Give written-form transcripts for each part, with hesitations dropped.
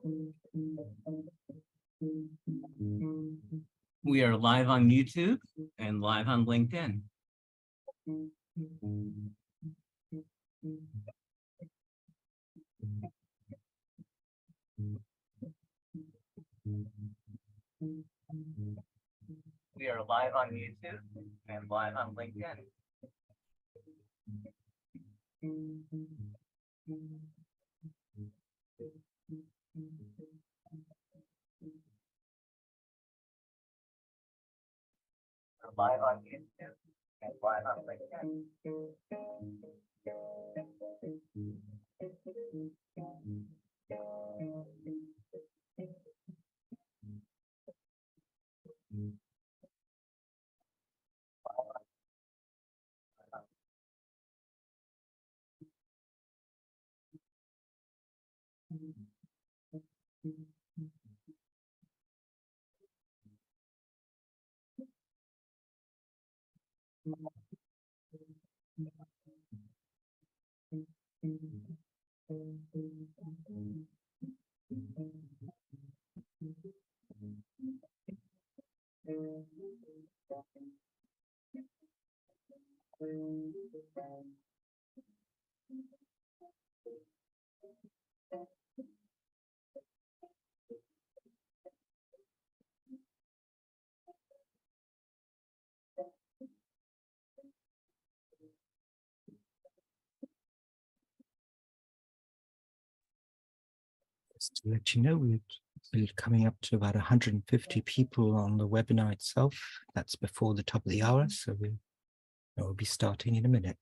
We are live on YouTube and live on LinkedIn. We are live on YouTube and live on LinkedIn. We're live on YouTube and live on LinkedIn. Just to let you know, we're coming up to about 150 people on the webinar itself. That's before the top of the hour, so we'll be starting in a minute.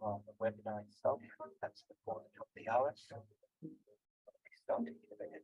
On the webinar itself, that's before the top of the hour, so we'll be starting in a minute.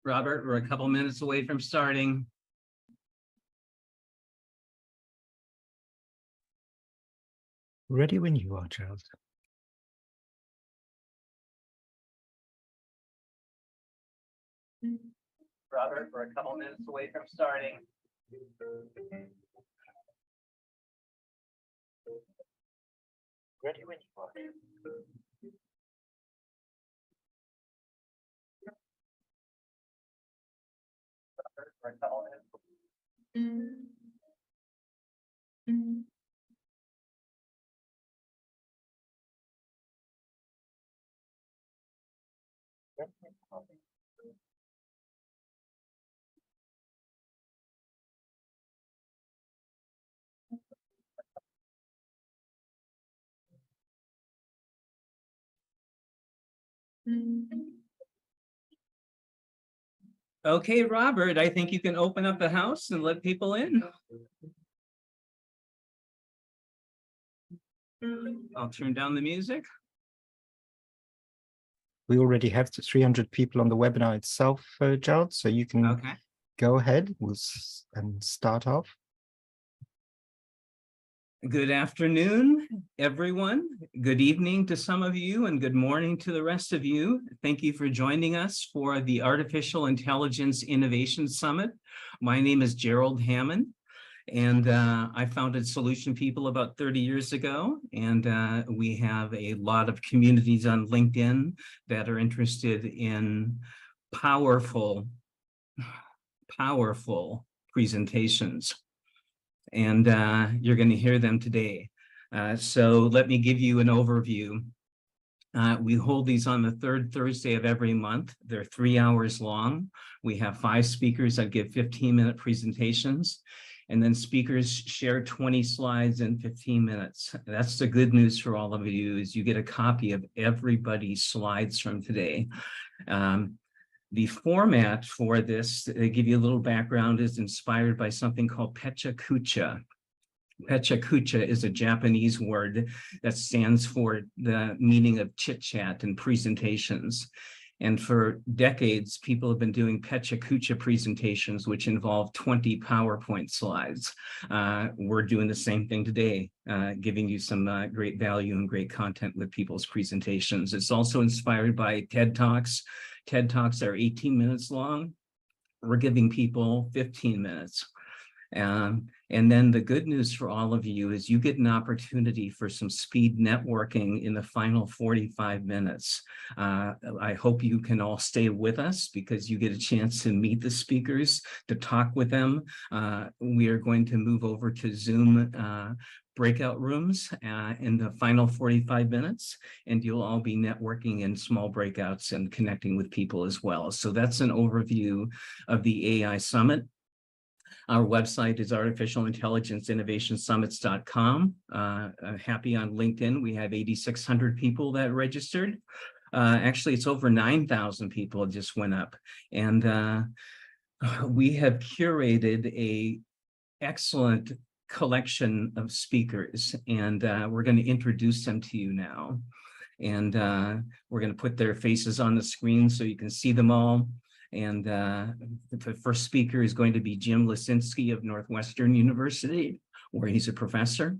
Robert, we're a couple minutes away from starting. Ready when you are, Gerald. Robert, we're a couple minutes away from starting. Ready when you are. Robert, we're a couple minutes. Okay, Robert, I think you can open up the house and let people in. I'll turn down the music. We already have 300 people on the webinar itself, Gerald, so you can Okay. go ahead and start off. Good afternoon, everyone. Good evening to some of you and good morning to the rest of you. Thank you for joining us for the Artificial Intelligence Innovation Summit. My name is Gerald Hammond, and I founded Solution People about 30 years ago. And we have a lot of communities on LinkedIn that are interested in powerful presentations. And you're going to hear them today. So let me give you an overview. We hold these on the third Thursday of every month. They're 3 hours long. We have 5 speakers that give 15-minute presentations, and then speakers share 20 slides in 15 minutes. That's the good news for all of you, is you get a copy of everybody's slides from today. The format for this, to give you a little background, is inspired by something called Pecha Kucha. Pecha Kucha is a Japanese word that stands for the meaning of chit-chat and presentations. And for decades, people have been doing Pecha Kucha presentations, which involve 20 PowerPoint slides. We're doing the same thing today, giving you some great value and great content with people's presentations. It's also inspired by TED Talks. TED Talks are 18 minutes long. We're giving people 15 minutes. And then the good news for all of you is you get an opportunity for some speed networking in the final 45 minutes. I hope you can all stay with us because you get a chance to meet the speakers, to talk with them. We are going to move over to Zoom breakout rooms in the final 45 minutes, and you'll all be networking in small breakouts and connecting with people as well. So that's an overview of the AI Summit. Our website is artificialintelligenceinnovationsummits.com. Happy on LinkedIn. We have 8,600 people that registered. Actually, it's over 9,000 people just went up. And we have curated a excellent collection of speakers, and we're going to introduce them to you now. And we're going to put their faces on the screen so you can see them all. And the first speaker is going to be Jim Lecinski of Northwestern University, where he's a professor.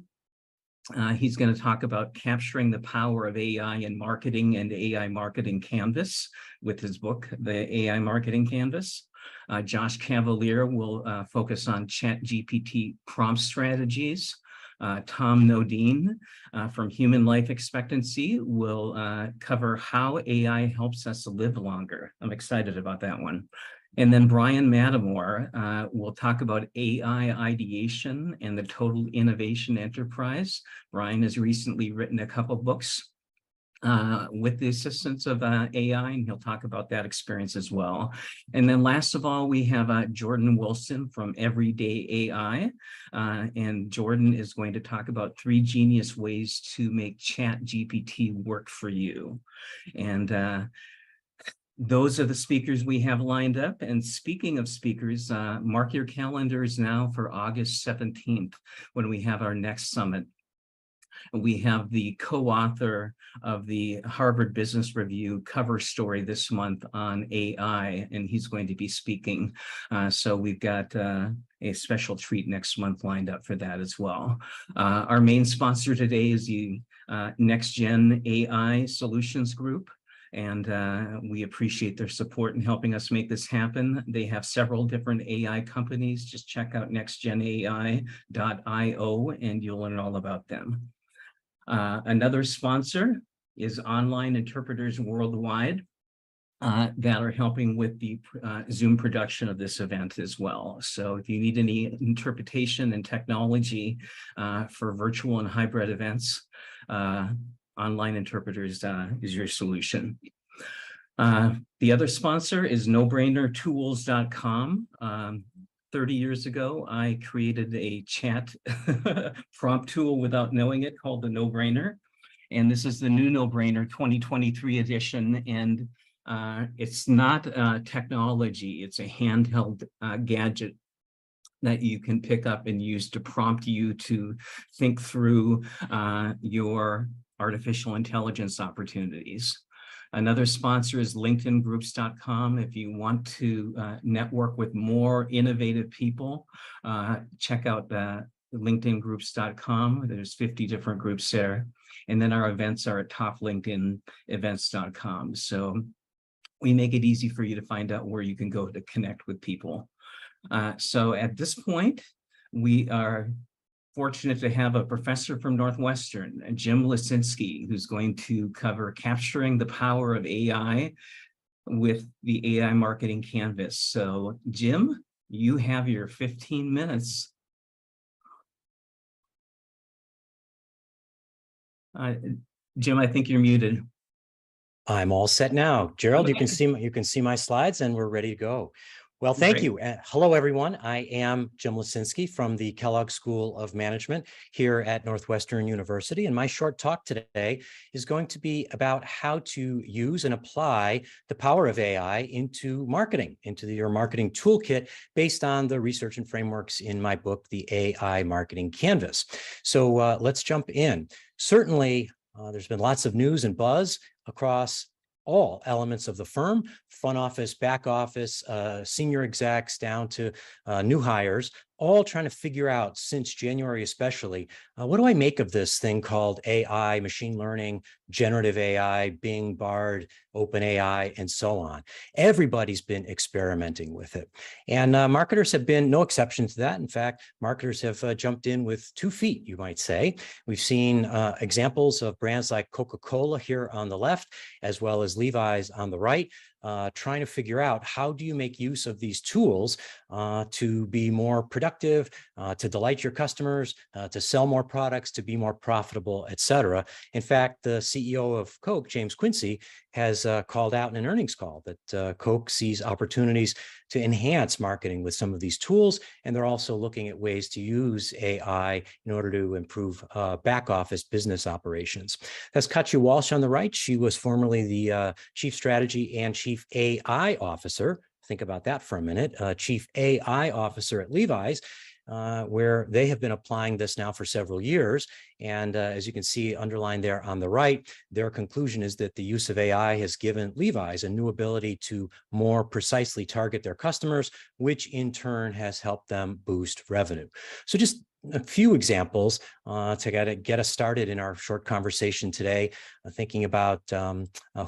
He's going to talk about capturing the power of AI in marketing and AI marketing canvas with his book, The AI Marketing Canvas. JoshCavalier will focus on ChatGPT prompt strategies. Tom Nodine from Human Life Expectancy will cover how AI helps us live longer. I'm excited about that one. And then Bryan Mattimore will talk about AI ideation and the total innovation enterprise. Bryan has recently written a couple books with the assistance of AI, and he'll talk about that experience as well. And then last of all, we have Jordan Wilson from Everyday AI. And Jordan is going to talk about 3 genius ways to make ChatGPT work for you. And those are the speakers we have lined up. And speaking of speakers, mark your calendars now for August 17th, when we have our next summit. We have the co-author of the Harvard Business Review cover story this month on AI, and he's going to be speaking. So we've got a special treat next month lined up for that as well. Our main sponsor today is the Next Gen AI Solutions Group. And we appreciate their support in helping us make this happen. They have several different AI companies. Just check out nextgenai.io and you'll learn all about them. Another sponsor is Online Interpreters Worldwide that are helping with the Zoom production of this event as well. So if you need any interpretation and technology for virtual and hybrid events, Online Interpreters is your solution. The other sponsor is nobrainertools.com. 30 years ago, I created a chat prompt tool without knowing it called the No Brainer. And this is the new No Brainer 2023 edition. And it's not technology, it's a handheld gadget that you can pick up and use to prompt you to think through your artificial intelligence opportunities. Another sponsor is LinkedIngroups.com. If you want to network with more innovative people, check out LinkedIngroups.com. There's 50 different groups there. And then our events are at toplinkedinevents.com. So we make it easy for you to find out where you can go to connect with people. So at this point, we are fortunate to have a professor from Northwestern, Jim Lecinski, who's going to cover capturing the power of AI with the AI marketing canvas. So Jim, you have your 15 minutes. Jim, I think you're muted. I'm all set now. Gerald, you can see my slides and we're ready to go. Well, thank you. Hello, everyone. I am Jim Lecinski from the Kellogg School of Management here at Northwestern University. And my short talk today is going to be about how to use and apply the power of AI into marketing, into your marketing toolkit based on the research and frameworks in my book, The AI Marketing Canvas. So let's jump in. Certainly, there's been lots of news and buzz across all elements of the firm, front office, back office, senior execs down to new hires, all trying to figure out, since January especially, what do I make of this thing called AI, machine learning, generative AI, Bing, Bard, OpenAI, and so on. Everybody's been experimenting with it. And marketers have been no exception to that. In fact, marketers have jumped in with 2 feet, you might say. We've seen examples of brands like Coca-Cola here on the left, as well as Levi's on the right, trying to figure out how do you make use of these tools to be more productive, to delight your customers, to sell more products, to be more profitable, et cetera. In fact, the CEO of Coke, James Quincy, has called out in an earnings call that Coke sees opportunities to enhance marketing with some of these tools, and they're also looking at ways to use AI in order to improve back office business operations. That's Katya Walsh on the right. She was formerly the Chief Strategy and Chief AI Officer. Think about that for a minute. Chief AI Officer at Levi's, where they have been applying this now for several years. And as you can see underlined there on the right, their conclusion is that the use of AI has given Levi's a new ability to more precisely target their customers, which in turn has helped them boost revenue. So just a few examples to get us started in our short conversation today, thinking about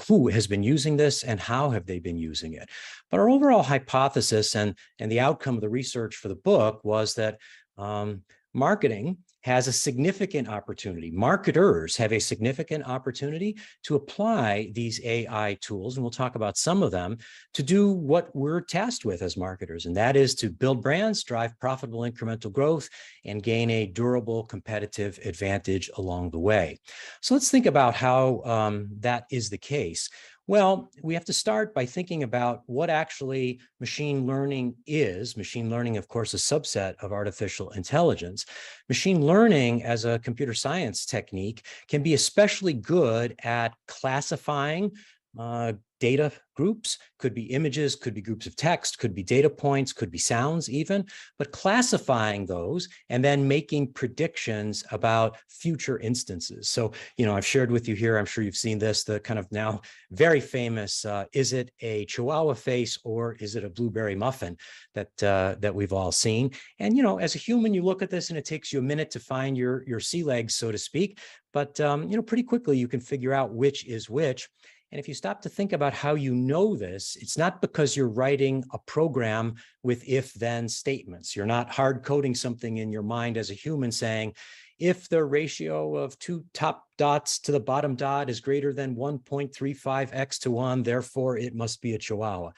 who has been using this and how have they been using it. But our overall hypothesis and the outcome of the research for the book was that marketing has a significant opportunity. Marketers have a significant opportunity to apply these AI tools, and we'll talk about some of them, to do what we're tasked with as marketers, and that is to build brands, drive profitable incremental growth, and gain a durable competitive advantage along the way. So let's think about how that is the case. Well, we have to start by thinking about what actually machine learning is. Machine learning, of course, a subset of artificial intelligence. Machine learning as a computer science technique can be especially good at classifying data groups, could be images, could be groups of text, could be data points, could be sounds even, but classifying those and then making predictions about future instances. So, I've shared with you here, I'm sure you've seen this, the kind of now very famous, is it a Chihuahua face or is it a blueberry muffin that we've all seen? And, as a human, you look at this and it takes you a minute to find your sea legs, so to speak, but, pretty quickly you can figure out which is which. And if you stop to think about how you know this, it's not because you're writing a program with if-then statements. You're not hard coding something in your mind as a human saying, if the ratio of two top dots to the bottom dot is greater than 1.35x to 1, therefore it must be a Chihuahua.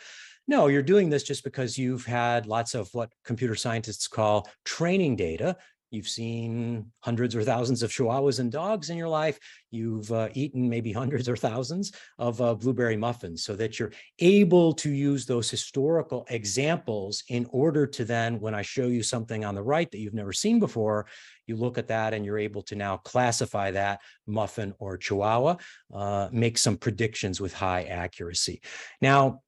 No, you're doing this just because you've had lots of what computer scientists call training data. You've seen hundreds or thousands of Chihuahuas and dogs in your life. You've eaten maybe hundreds or thousands of blueberry muffins, so that you're able to use those historical examples in order to then, when I show you something on the right that you've never seen before, you look at that and you're able to now classify that muffin or Chihuahua, make some predictions with high accuracy. Now,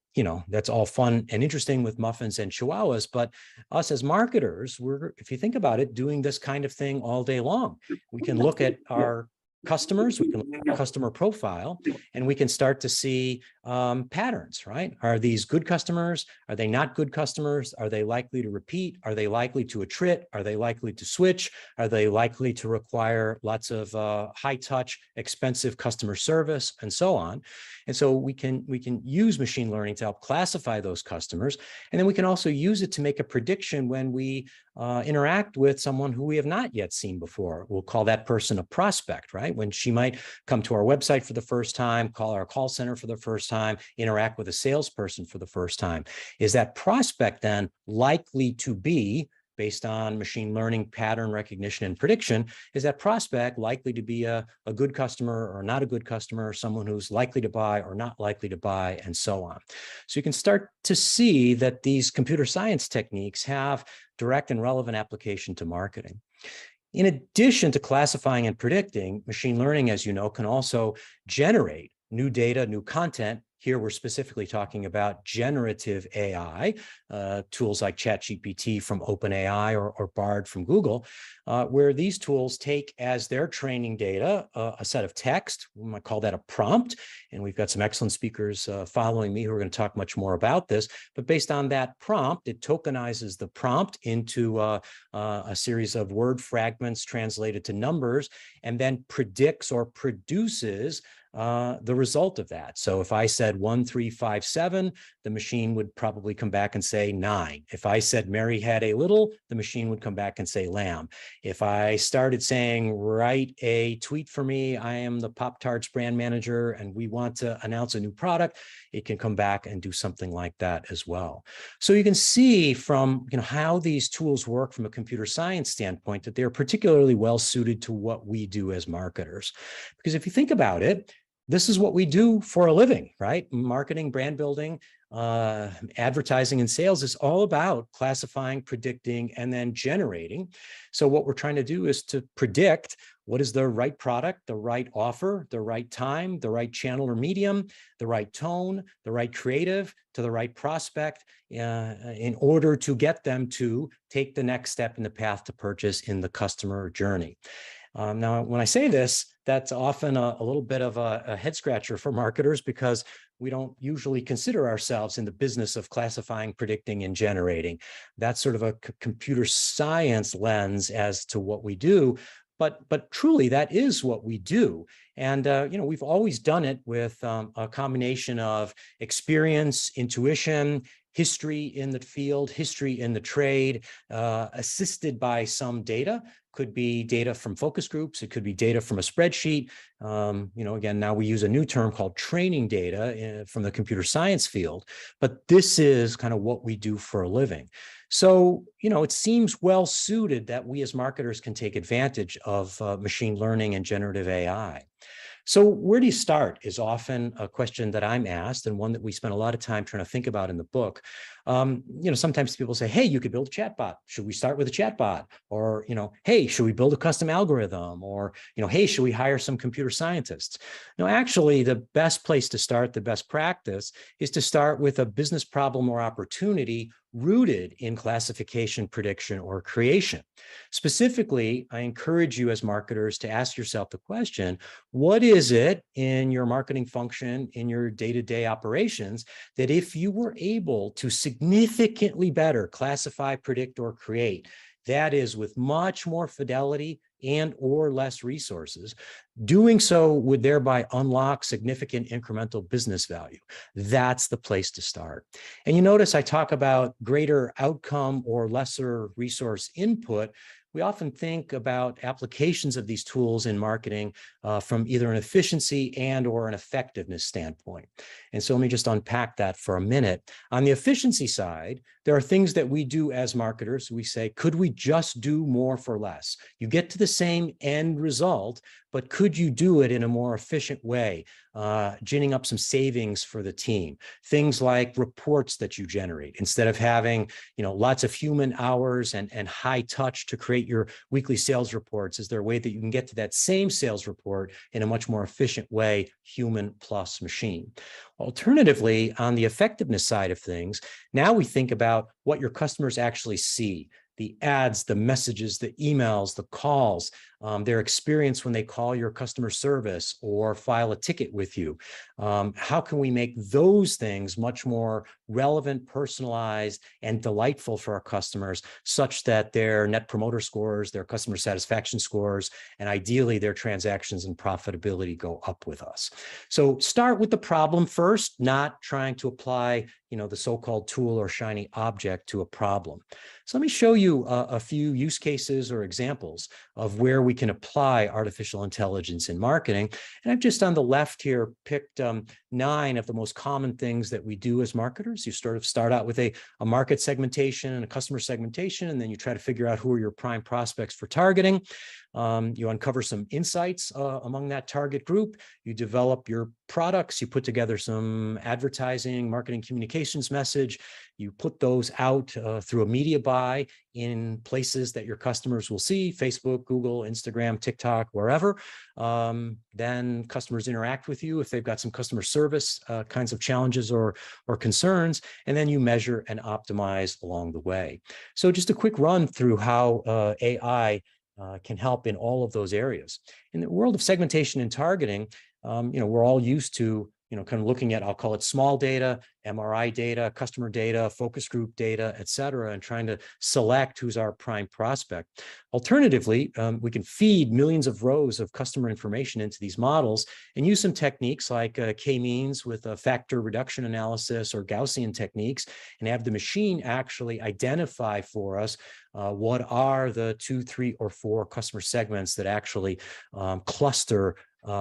that's all fun and interesting with muffins and Chihuahuas, but us as marketers, if you think about it, doing this kind of thing all day long. We can look at our customers, we can look at our customer profile, and we can start to see patterns, right? Are these good customers? Are they not good customers? Are they likely to repeat? Are they likely to attrit? Are they likely to switch? Are they likely to require lots of high touch, expensive customer service, and so on? And so we can use machine learning to help classify those customers. And then we can also use it to make a prediction when we interact with someone who we have not yet seen before. We'll call that person a prospect, right? When she might come to our website for the first time, call our call center for the first time, interact with a salesperson for the first time. Is that prospect then likely to be, based on machine learning pattern recognition and prediction, is that prospect likely to be a good customer or not a good customer, someone who's likely to buy or not likely to buy, and so on. So you can start to see that these computer science techniques have direct and relevant application to marketing. In addition to classifying and predicting, machine learning, as you know, can also generate new data, new content. Here, we're specifically talking about generative AI, tools like ChatGPT from OpenAI or Bard from Google, where these tools take as their training data a set of text. We might call that a prompt. And we've got some excellent speakers following me who are going to talk much more about this. But based on that prompt, it tokenizes the prompt into a series of word fragments translated to numbers, and then predicts or produces the result of that. So if I said 1357, the machine would probably come back and say 9. If I said Mary had a little, the machine would come back and say lamb. If I started saying, write a tweet for me, I am the Pop-Tarts brand manager and we want to announce a new product, it can come back and do something like that as well. So you can see from how these tools work from a computer science standpoint that they're particularly well suited to what we do as marketers. Because if you think about it, this is what we do for a living, right? Marketing, brand building, advertising, and sales is all about classifying, predicting, and then generating. So what we're trying to do is to predict what is the right product, the right offer, the right time, the right channel or medium, the right tone, the right creative to the right prospect in order to get them to take the next step in the path to purchase in the customer journey. Now, when I say this, that's often a little bit of a head scratcher for marketers because we don't usually consider ourselves in the business of classifying, predicting, and generating. That's sort of a computer science lens as to what we do. But truly, that is what we do. And, we've always done it with a combination of experience, intuition, history in the field, history in the trade, assisted by some data. Could be data from focus groups. It could be data from a spreadsheet. Again, now we use a new term called training data from the computer science field, but this is kind of what we do for a living. So, it seems well suited that we as marketers can take advantage of machine learning and generative AI. So where do you start is often a question that I'm asked, and one that we spend a lot of time trying to think about in the book. Sometimes people say, hey, you could build a chatbot. Should we start with a chatbot? Or, hey, should we build a custom algorithm? Or, hey, should we hire some computer scientists? No, actually, the best place to start, the best practice, is to start with a business problem or opportunity rooted in classification, prediction, or creation. Specifically, I encourage you as marketers to ask yourself the question, what is it in your marketing function, in your day-to-day operations, that if you were able to significantly better classify, predict, or create, that is with much more fidelity and or less resources, doing so would thereby unlock significant incremental business value? That's the place to start. And you notice I talk about greater outcome or lesser resource input. We often think about applications of these tools in marketing from either an efficiency and or an effectiveness standpoint. And so let me just unpack that for a minute. On the efficiency side, there are things that we do as marketers. We say, could we just do more for less? You get to the same end result, but could you do it in a more efficient way, ginning up some savings for the team? Things like reports that you generate. Instead of having, lots of human hours and high touch to create your weekly sales reports, is there a way that you can get to that same sales report in a much more efficient way, human plus machine? Alternatively, on the effectiveness side of things, now we think about what your customers actually see. The ads, the messages, the emails, the calls, their experience when they call your customer service or file a ticket with you. How can we make those things much more relevant, personalized, and delightful for our customers, such that their net promoter scores, their customer satisfaction scores, and ideally their transactions and profitability go up with us? So start with the problem first, not trying to apply, the so-called tool or shiny object to a problem. So let me show you a few use cases or examples of where we can apply artificial intelligence in marketing. And I've just on the left here picked 9 of the most common things that we do as marketers. You sort of start out with a market segmentation and a customer segmentation, and then you try to figure out who are your prime prospects for targeting. You uncover some insights among that target group. You develop your products. You put together some advertising, marketing communications message. You put those out through a media buy in places that your customers will see: Facebook, Google, Instagram, TikTok, wherever. Then customers interact with you if they've got some customer service kinds of challenges or concerns, and then you measure and optimize along the way. So just a quick run through how AI can help in all of those areas. In the world of segmentation and targeting, we're all used to, kind of looking at, I'll call it small data, MRI data, customer data, focus group data, et cetera, and trying to select who's our prime prospect. Alternatively, we can feed millions of rows of customer information into these models and use some techniques like k-means with a factor reduction analysis or Gaussian techniques, and have the machine actually identify for us what are the 2, 3, or 4 customer segments that actually cluster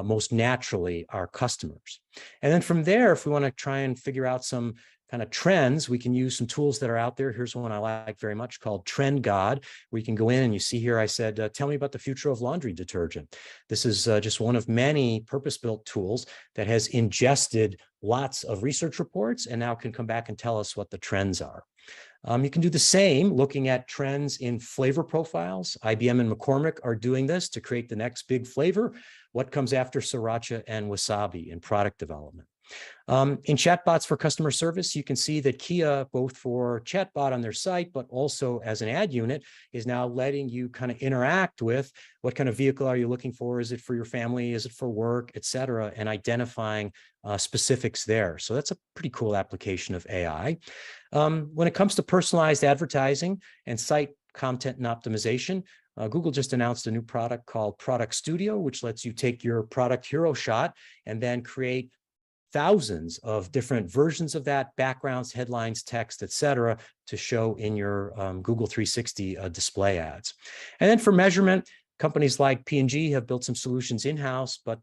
most naturally our customers. And then from there, if we want to try and figure out some kind of trends, we can use some tools that are out there. Here's one I like very much called Trend God, where you can go in and you see here, I said, tell me about the future of laundry detergent. This is just one of many purpose-built tools that has ingested lots of research reports and now can come back and tell us what the trends are. You can do the same looking at trends in flavor profiles. IBM and McCormick are doing this to create the next big flavor. What comes after sriracha and wasabi in product development? In chatbots for customer service, you can see that Kia, both for chatbot on their site, but also as an ad unit, is now letting you kind of interact with what kind of vehicle are you looking for? Is it for your family? Is it for work, et cetera, and identifying specifics there. So that's a pretty cool application of AI. When it comes to personalized advertising and site content and optimization, Google just announced a new product called Product Studio, which lets you take your product hero shot and then create thousands of different versions of that, backgrounds, headlines, text, etc., to show in your Google 360 display ads. And then for measurement, companies like P&G have built some solutions in-house, but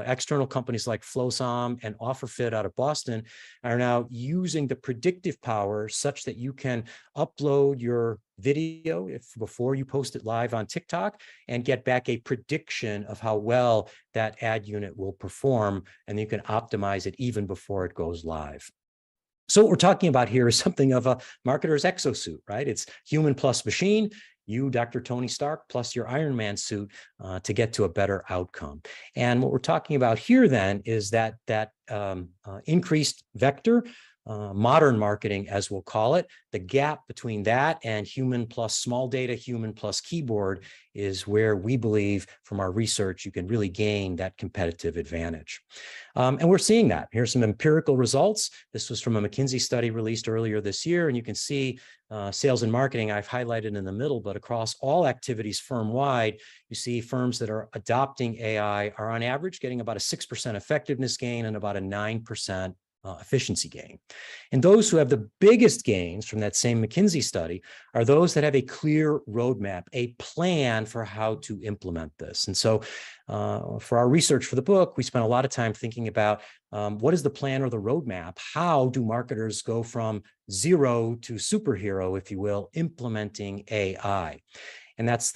external companies like Flowsom and OfferFit out of Boston are now using the predictive power such that you can upload your video before you post it live on TikTok and get back a prediction of how well that ad unit will perform, and you can optimize it even before it goes live. So what we're talking about here is something of a marketer's exosuit, right? It's human plus machine, you, Dr. Tony Stark, plus your Iron Man suit to get to a better outcome. And what we're talking about here then is that increased vector, modern marketing, as we'll call it. The gap between that and human plus small data, human plus keyboard is where we believe from our research you can really gain that competitive advantage. And we're seeing that. Here's some empirical results. This was from a McKinsey study released earlier this year, and you can see sales and marketing I've highlighted in the middle, but across all activities firm-wide, you see firms that are adopting AI are on average getting about a 6% effectiveness gain and about a 9% efficiency gain. And those who have the biggest gains from that same McKinsey study are those that have a clear roadmap, a plan for how to implement this. And so for our research for the book, we spent a lot of time thinking about what is the plan or the roadmap? How do marketers go from zero to superhero, if you will, implementing AI? And that's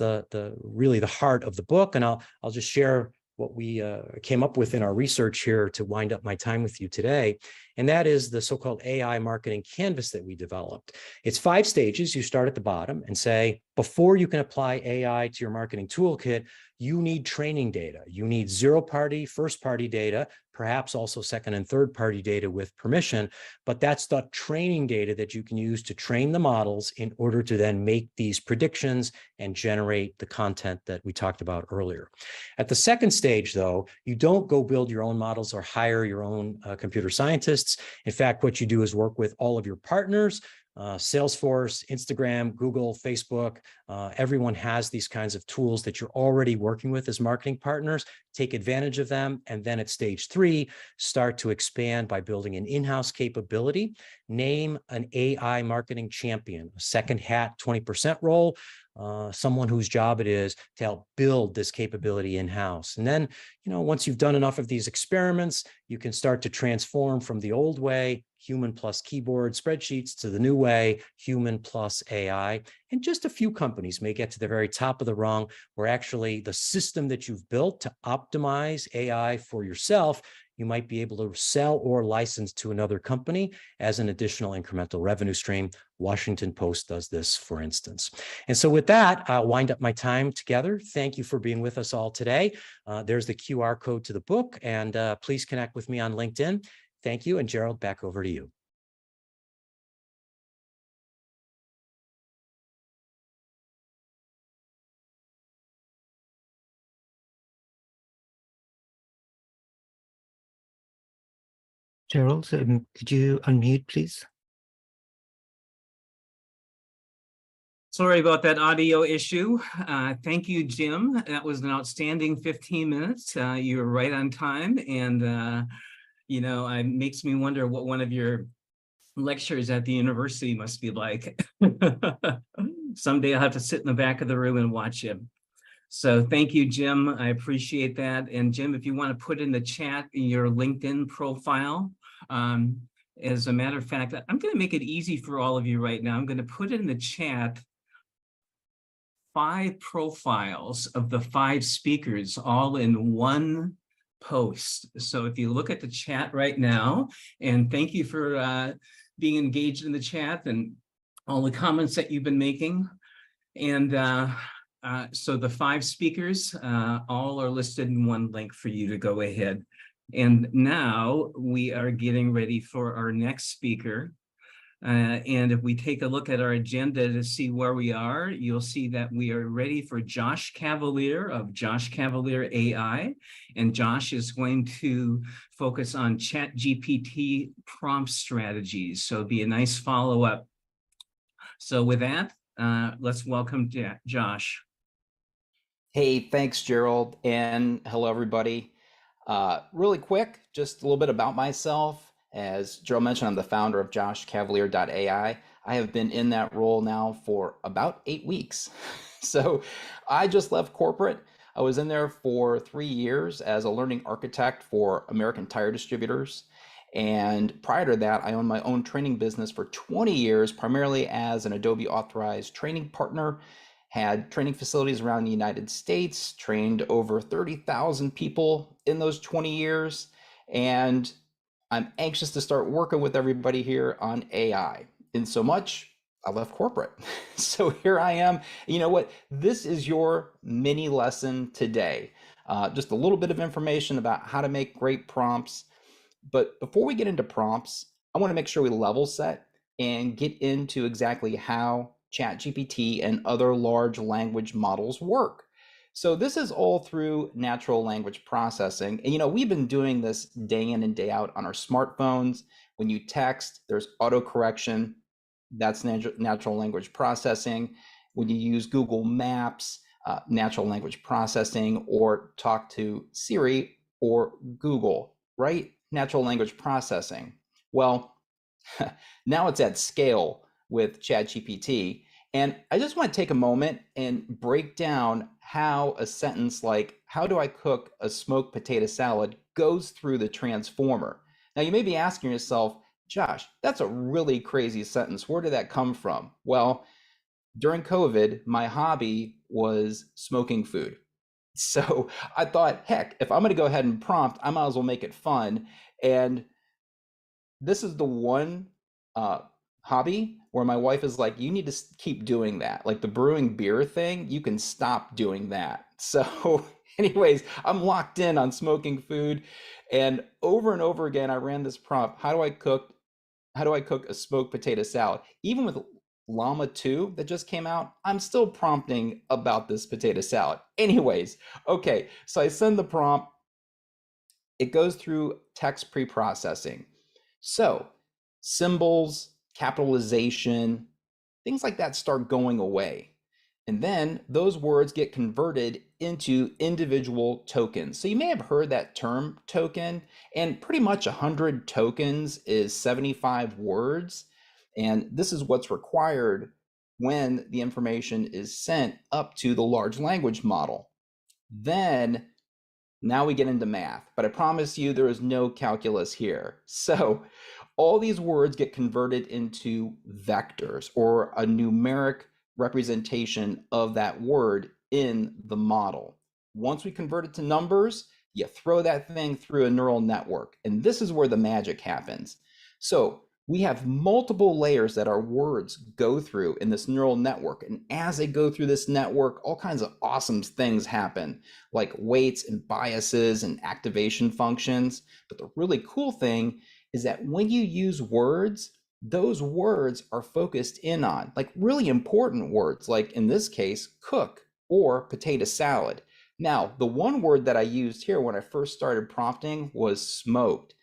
really the heart of the book. And I'll just share what we came up with in our research here to wind up my time with you today. And that is the so-called AI marketing canvas that we developed. It's 5 stages. You start at the bottom and say, before you can apply AI to your marketing toolkit, you need training data. You need zero-party, first-party data, perhaps also second and third-party data with permission, but that's the training data that you can use to train the models in order to then make these predictions and generate the content that we talked about earlier. At the second stage, though, you don't go build your own models or hire your own computer scientists. In fact, what you do is work with all of your partners, Salesforce, Instagram, Google, Facebook. Everyone has these kinds of tools that you're already working with as marketing partners. Take advantage of them. And then at stage 3, start to expand by building an in-house capability. Name an AI marketing champion, a second hat, 20% role. Someone whose job it is to help build this capability in-house. And then, once you've done enough of these experiments, you can start to transform from the old way, human plus keyboard spreadsheets, to the new way, human plus AI. And just a few companies may get to the very top of the rung, where actually the system that you've built to optimize AI for yourself, you might be able to sell or license to another company as an additional incremental revenue stream. Washington Post does this, for instance. And so with that, I'll wind up my time together. Thank you for being with us all today. There's the QR code to the book, and please connect with me on LinkedIn. Thank you. And Gerald, back over to you. Gerald, could you unmute, please? Sorry about that audio issue. Thank you, Jim. That was an outstanding 15 minutes. You were right on time. And, it makes me wonder what one of your lectures at the university must be like. Someday I'll have to sit in the back of the room and watch him. So thank you, Jim. I appreciate that. And Jim, if you want to put in the chat your LinkedIn profile, as a matter of fact, I'm going to make it easy for all of you right now. I'm going to put in the chat 5 profiles of the 5 speakers all in one post. So if you look at the chat right now, and thank you for being engaged in the chat and all the comments that you've been making. And so the 5 speakers all are listed in one link for you to go ahead. And now we are getting ready for our next speaker. And if we take a look at our agenda to see where we are, you'll see that we are ready for Josh Cavalier of JoshCavalier.ai. And Josh is going to focus on ChatGPT prompt strategies. So it'll be a nice follow-up. So with that, let's welcome Josh. Hey, thanks, Gerald. And hello, everybody. Really quick, just a little bit about myself. As Joe mentioned, I'm the founder of JoshCavalier.ai. I have been in that role now for about 8 weeks. So I just left corporate. I was in there for 3 years as a learning architect for American Tire Distributors. And prior to that, I owned my own training business for 20 years, primarily as an Adobe authorized training partner. Had training facilities around the United States, trained over 30,000 people in those 20 years. And I'm anxious to start working with everybody here on AI. In so much, I left corporate. So here I am. You know what? This is your mini lesson today. Just a little bit of information about how to make great prompts. But before we get into prompts, I want to make sure we level set and get into exactly how ChatGPT and other large language models work. So this is all through natural language processing. And we've been doing this day in and day out on our smartphones. When you text, there's autocorrection. That's natural language processing. When you use Google Maps, natural language processing, or talk to Siri or Google, right? Natural language processing. Well, now it's at scale with ChatGPT. And I just want to take a moment and break down how a sentence like, how do I cook a smoked potato salad, goes through the transformer. Now you may be asking yourself, Josh, that's a really crazy sentence. Where did that come from? Well, during COVID, my hobby was smoking food. So I thought, heck, if I'm going to go ahead and prompt, I might as well make it fun. And this is the one hobby where my wife is like, you need to keep doing that. Like the brewing beer thing, you can stop doing that. So anyways, I'm locked in on smoking food. And over again, I ran this prompt. How do I cook a smoked potato salad? Even with Llama 2 that just came out, I'm still prompting about this potato salad. Anyways, okay, so I send the prompt. It goes through text pre-processing. So symbols, capitalization, things like that start going away. And then those words get converted into individual tokens. So you may have heard that term token, and pretty much 100 tokens is 75 words. And this is what's required when the information is sent up to the large language model. Then now we get into math, but I promise you there is no calculus here. So all these words get converted into vectors, or a numeric representation of that word in the model. Once we convert it to numbers, you throw that thing through a neural network, and this is where the magic happens. So we have multiple layers that our words go through in this neural network. And as they go through this network, all kinds of awesome things happen, like weights and biases and activation functions. But the really cool thing is that when you use words, those words are focused in on, like really important words, like in this case, cook or potato salad. Now, the one word that I used here when I first started prompting was smoked.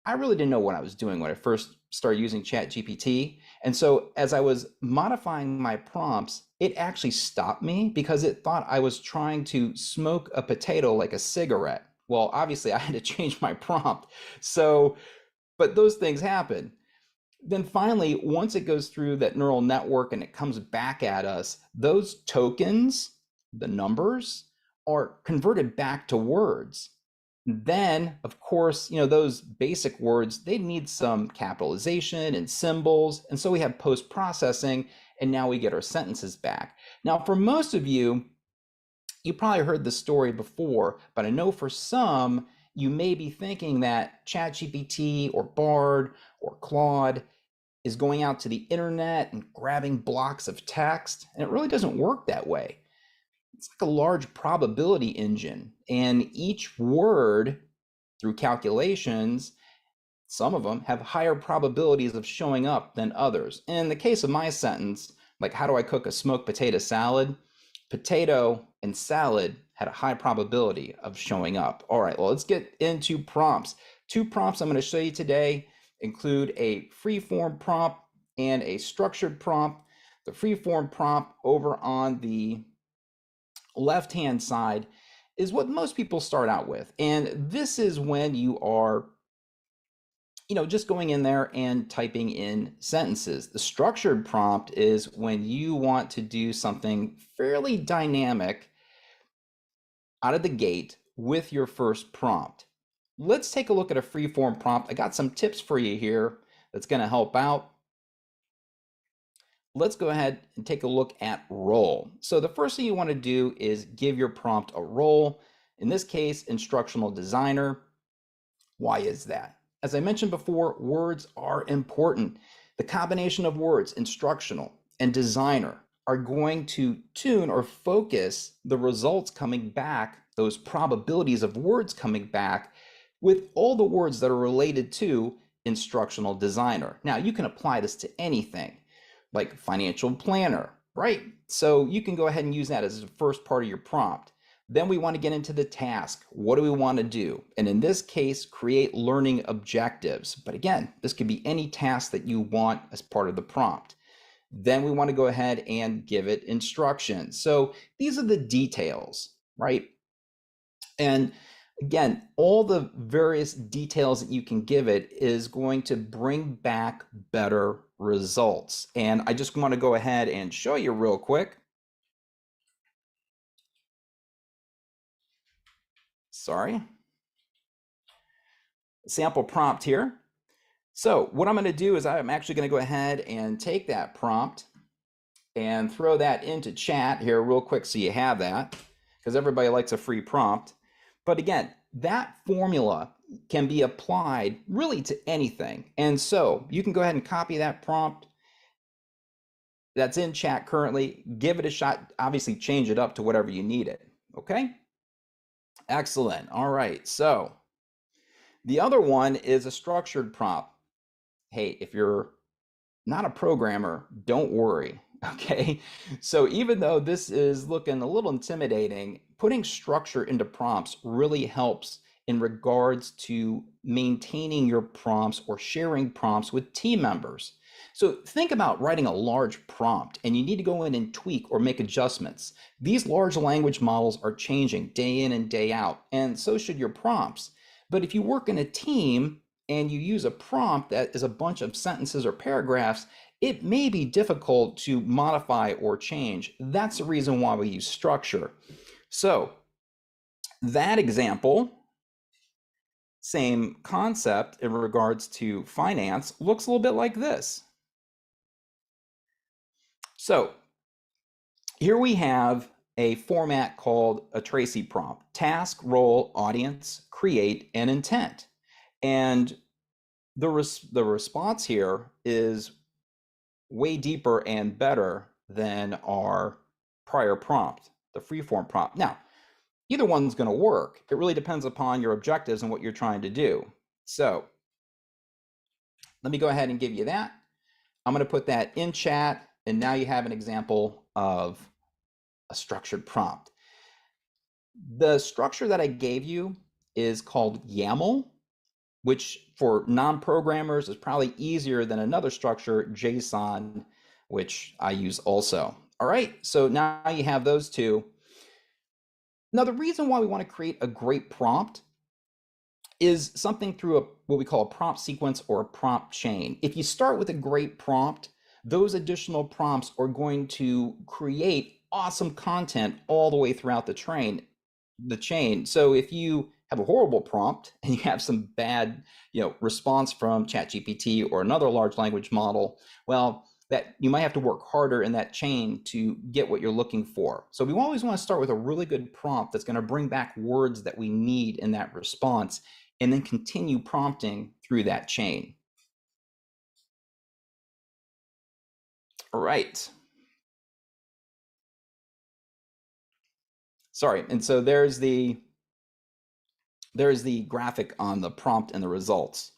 I really didn't know what I was doing when I first started using ChatGPT. And so as I was modifying my prompts, it actually stopped me because it thought I was trying to smoke a potato like a cigarette. Well, obviously I had to change my prompt. So, but those things happen. Then finally, once it goes through that neural network and it comes back at us, those tokens, the numbers, are converted back to words. Then, of course, those basic words, they need some capitalization and symbols. And so we have post-processing, and now we get our sentences back. Now, for most of you, you probably heard the story before, but I know for some, you may be thinking that ChatGPT or Bard or Claude is going out to the internet and grabbing blocks of text, and it really doesn't work that way. It's like a large probability engine, and each word, through calculations, some of them have higher probabilities of showing up than others. In the case of my sentence, like how do I cook a smoked potato salad? Potato and salad had a high probability of showing up. All right, well, let's get into prompts. 2 prompts I'm going to show you today include a free-form prompt and a structured prompt. The free-form prompt over on the left-hand side is what most people start out with. And this is when you are, just going in there and typing in sentences. The structured prompt is when you want to do something fairly dynamic out of the gate with your first prompt. Let's take a look at a free form prompt. I got some tips for you here that's going to help out. Let's go ahead and take a look at role. So the first thing you want to do is give your prompt a role. In this case, instructional designer. Why is that? As I mentioned before, words are important. The combination of words, instructional and designer, are going to tune or focus the results coming back, those probabilities of words coming back, with all the words that are related to instructional designer. Now, you can apply this to anything, like financial planner, right? So you can go ahead and use that as the first part of your prompt. Then we want to get into the task. What do we want to do? And in this case, create learning objectives. But again, this could be any task that you want as part of the prompt. Then we want to go ahead and give it instructions. So these are the details, right? And again, all the various details that you can give it is going to bring back better results. And I just want to go ahead and show you real quick. Sorry. Sample prompt here. So what I'm going to do is I'm actually going to go ahead and take that prompt and throw that into chat here real quick so you have that, because everybody likes a free prompt. But again, that formula can be applied really to anything. And so you can go ahead and copy that prompt that's in chat currently, give it a shot, obviously change it up to whatever you need it. Okay? Excellent. All right. So the other one is a structured prompt. Hey, if you're not a programmer, don't worry. Okay. So even though this is looking a little intimidating, putting structure into prompts really helps in regards to maintaining your prompts or sharing prompts with team members. So think about writing a large prompt and you need to go in and tweak or make adjustments. These large language models are changing day in and day out, and so should your prompts. But if you work in a team and you use a prompt that is a bunch of sentences or paragraphs, it may be difficult to modify or change. That's the reason why we use structure. So that example, same concept in regards to finance, looks a little bit like this. So here we have a format called a Tracy prompt: task, role, audience, create, and intent. And the response here is way deeper and better than our prior prompt, the freeform prompt. Now, either one's going to work. It really depends upon your objectives and what you're trying to do. So let me go ahead and give you that. I'm going to put that in chat, and now you have an example of a structured prompt. The structure that I gave you is called YAML, which for non-programmers is probably easier than another structure, JSON, which I use also. All right, so now you have those two. Now, the reason why we want to create a great prompt is something through what we call a prompt sequence or a prompt chain. If you start with a great prompt, those additional prompts are going to create awesome content all the way throughout the chain. So if you have a horrible prompt and you have some bad, response from ChatGPT or another large language model, well, that you might have to work harder in that chain to get what you're looking for. So we always want to start with a really good prompt that's going to bring back words that we need in that response, and then continue prompting through that chain. All right. Sorry, and so there's the graphic on the prompt and the results.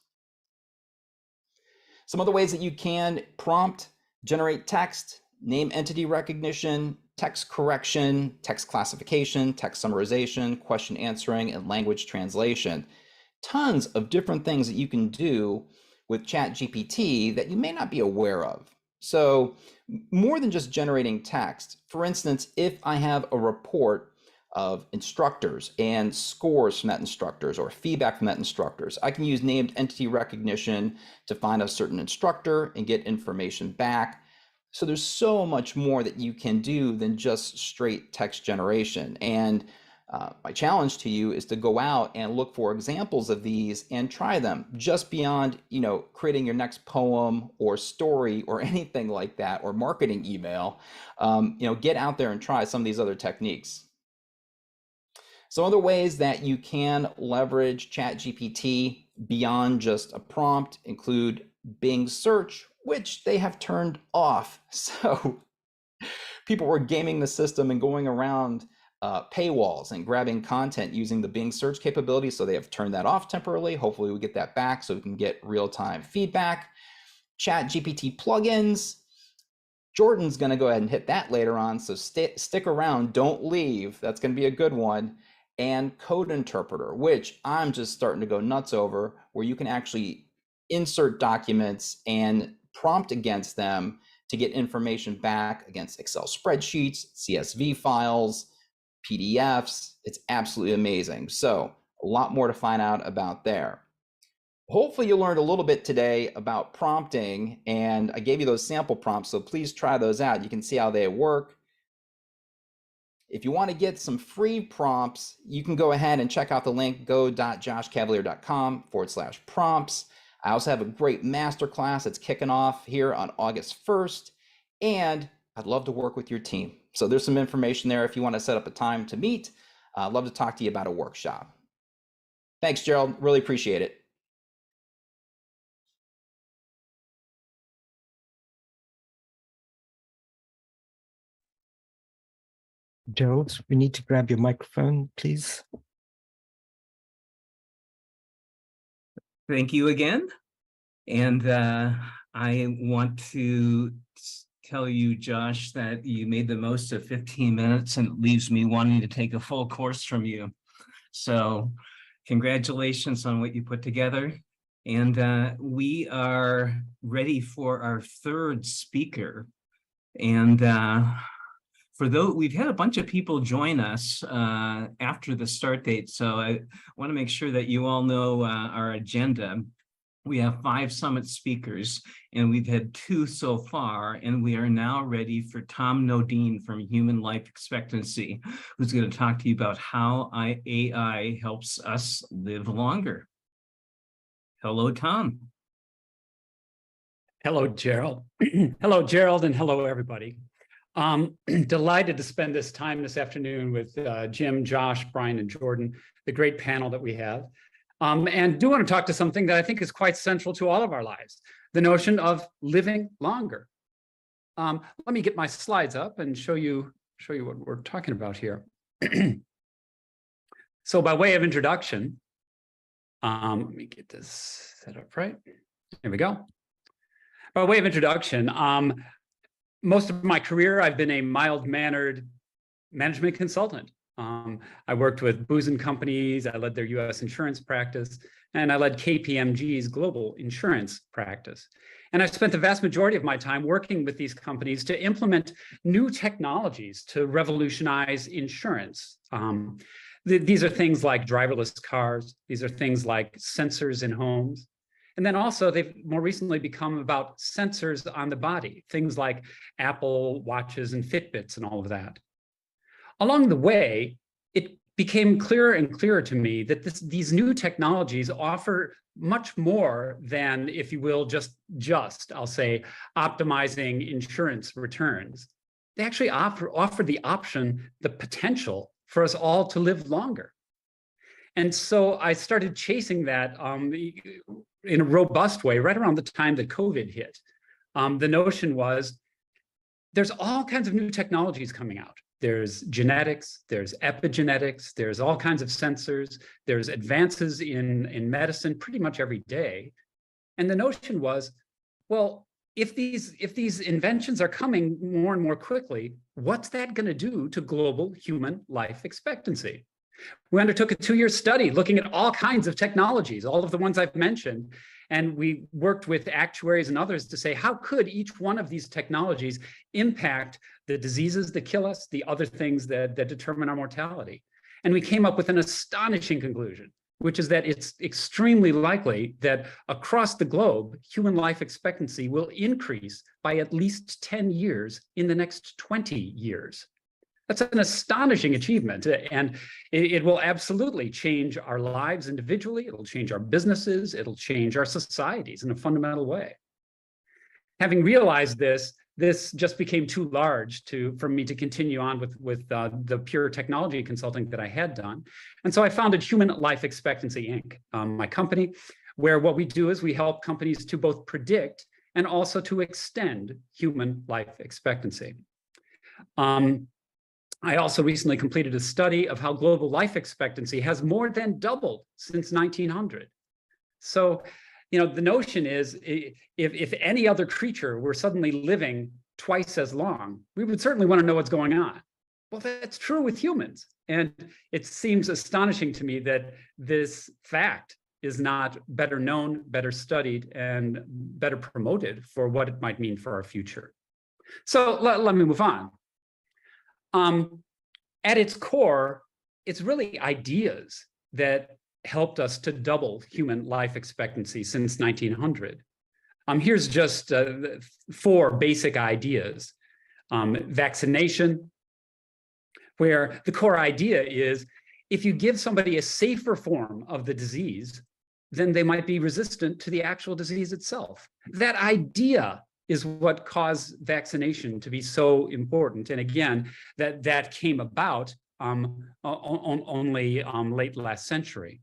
Some other ways that you can prompt: generate text, name entity recognition, text correction, text classification, text summarization, question answering, and language translation. Tons of different things that you can do with ChatGPT that you may not be aware of. So more than just generating text, for instance, if I have a report of instructors and scores from that instructors or feedback from that instructors. I can use named entity recognition to find a certain instructor and get information back. So there's so much more that you can do than just straight text generation. And my challenge to you is to go out and look for examples of these and try them, just beyond, creating your next poem or story or anything like that, or marketing email. Get out there and try some of these other techniques. Some other ways that you can leverage ChatGPT beyond just a prompt include Bing search, which they have turned off. So people were gaming the system and going around paywalls and grabbing content using the Bing search capability. So they have turned that off temporarily. Hopefully we get that back so we can get real-time feedback. ChatGPT plugins. Jordan's going to go ahead and hit that later on. So stick around, don't leave. That's going to be a good one. And code interpreter, which I'm just starting to go nuts over, where you can actually insert documents and prompt against them to get information back against Excel spreadsheets, CSV files, PDFs. It's absolutely amazing. So a lot more to find out about there. Hopefully you learned a little bit today about prompting, and I gave you those sample prompts, so please try those out. You can see how they work. If you want to get some free prompts, you can go ahead and check out the link, go.joshcavalier.com/prompts. I also have a great masterclass that's kicking off here on August 1st, and I'd love to work with your team. So there's some information there if you want to set up a time to meet. I'd love to talk to you about a workshop. Thanks, Gerald. Really appreciate it. Gerald, we need to grab your microphone, please. Thank you again. And I want to tell you, Josh, that you made the most of 15 minutes, and it leaves me wanting to take a full course from you. So congratulations on what you put together. And we are ready for our third speaker. And for those, we've had a bunch of people join us after the start date. So I want to make sure that you all know our agenda. We have 5 summit speakers, and we've had 2 so far, and we are now ready for Tom Nodine from Human Life Expectancy, who's going to talk to you about how AI helps us live longer. Hello, Tom. Hello, Gerald. Hello, Gerald, and hello, everybody. Delighted to spend this time this afternoon with Jim, Josh, Bryan, and Jordan, the great panel that we have. And do want to talk to something that I think is quite central to all of our lives, the notion of living longer. Let me get my slides up and show you what we're talking about here. So by way of introduction, let me get this set up right. There we go. By way of introduction, most of my career, I've been a mild-mannered management consultant. I worked with Booz & companies, I led their US insurance practice, and I led KPMG's global insurance practice. And I spent the vast majority of my time working with these companies to implement new technologies to revolutionize insurance. These are things like driverless cars. These are things like sensors in homes. And then also they've more recently become about sensors on the body, things like Apple Watches and Fitbits and all of that. Along the way, it became clearer and clearer to me that these new technologies offer much more than, if you will, just I'll say, optimizing insurance returns. They actually offer the option, the potential for us all to live longer. And so I started chasing that in a robust way right around the time that COVID hit. The notion was there's all kinds of new technologies coming out. There's genetics, there's epigenetics, there's all kinds of sensors, there's advances in medicine pretty much every day. And the notion was, well, if these inventions are coming more and more quickly, what's that going to do to global human life expectancy? We undertook a 2-year study looking at all kinds of technologies, all of the ones I've mentioned. And we worked with actuaries and others to say, how could each one of these technologies impact the diseases that kill us, the other things that determine our mortality? And we came up with an astonishing conclusion, which is that it's extremely likely that across the globe, human life expectancy will increase by at least 10 years in the next 20 years. That's an astonishing achievement, and it will absolutely change our lives individually. It'll change our businesses. It'll change our societies in a fundamental way. Having realized this just became too large for me to continue on with the pure technology consulting that I had done. And so I founded Human Life Expectancy, Inc., my company, where what we do is we help companies to both predict and also to extend human life expectancy. I also recently completed a study of how global life expectancy has more than doubled since 1900. So, the notion is if any other creature were suddenly living twice as long, we would certainly want to know what's going on. Well, that's true with humans. And it seems astonishing to me that this fact is not better known, better studied, and better promoted for what it might mean for our future. So let me move on. At its core, it's really ideas that helped us to double human life expectancy since 1900. Here's just 4 basic ideas. Vaccination, where the core idea is if you give somebody a safer form of the disease, then they might be resistant to the actual disease itself. That idea is what caused vaccination to be so important. And again, that came about only late last century.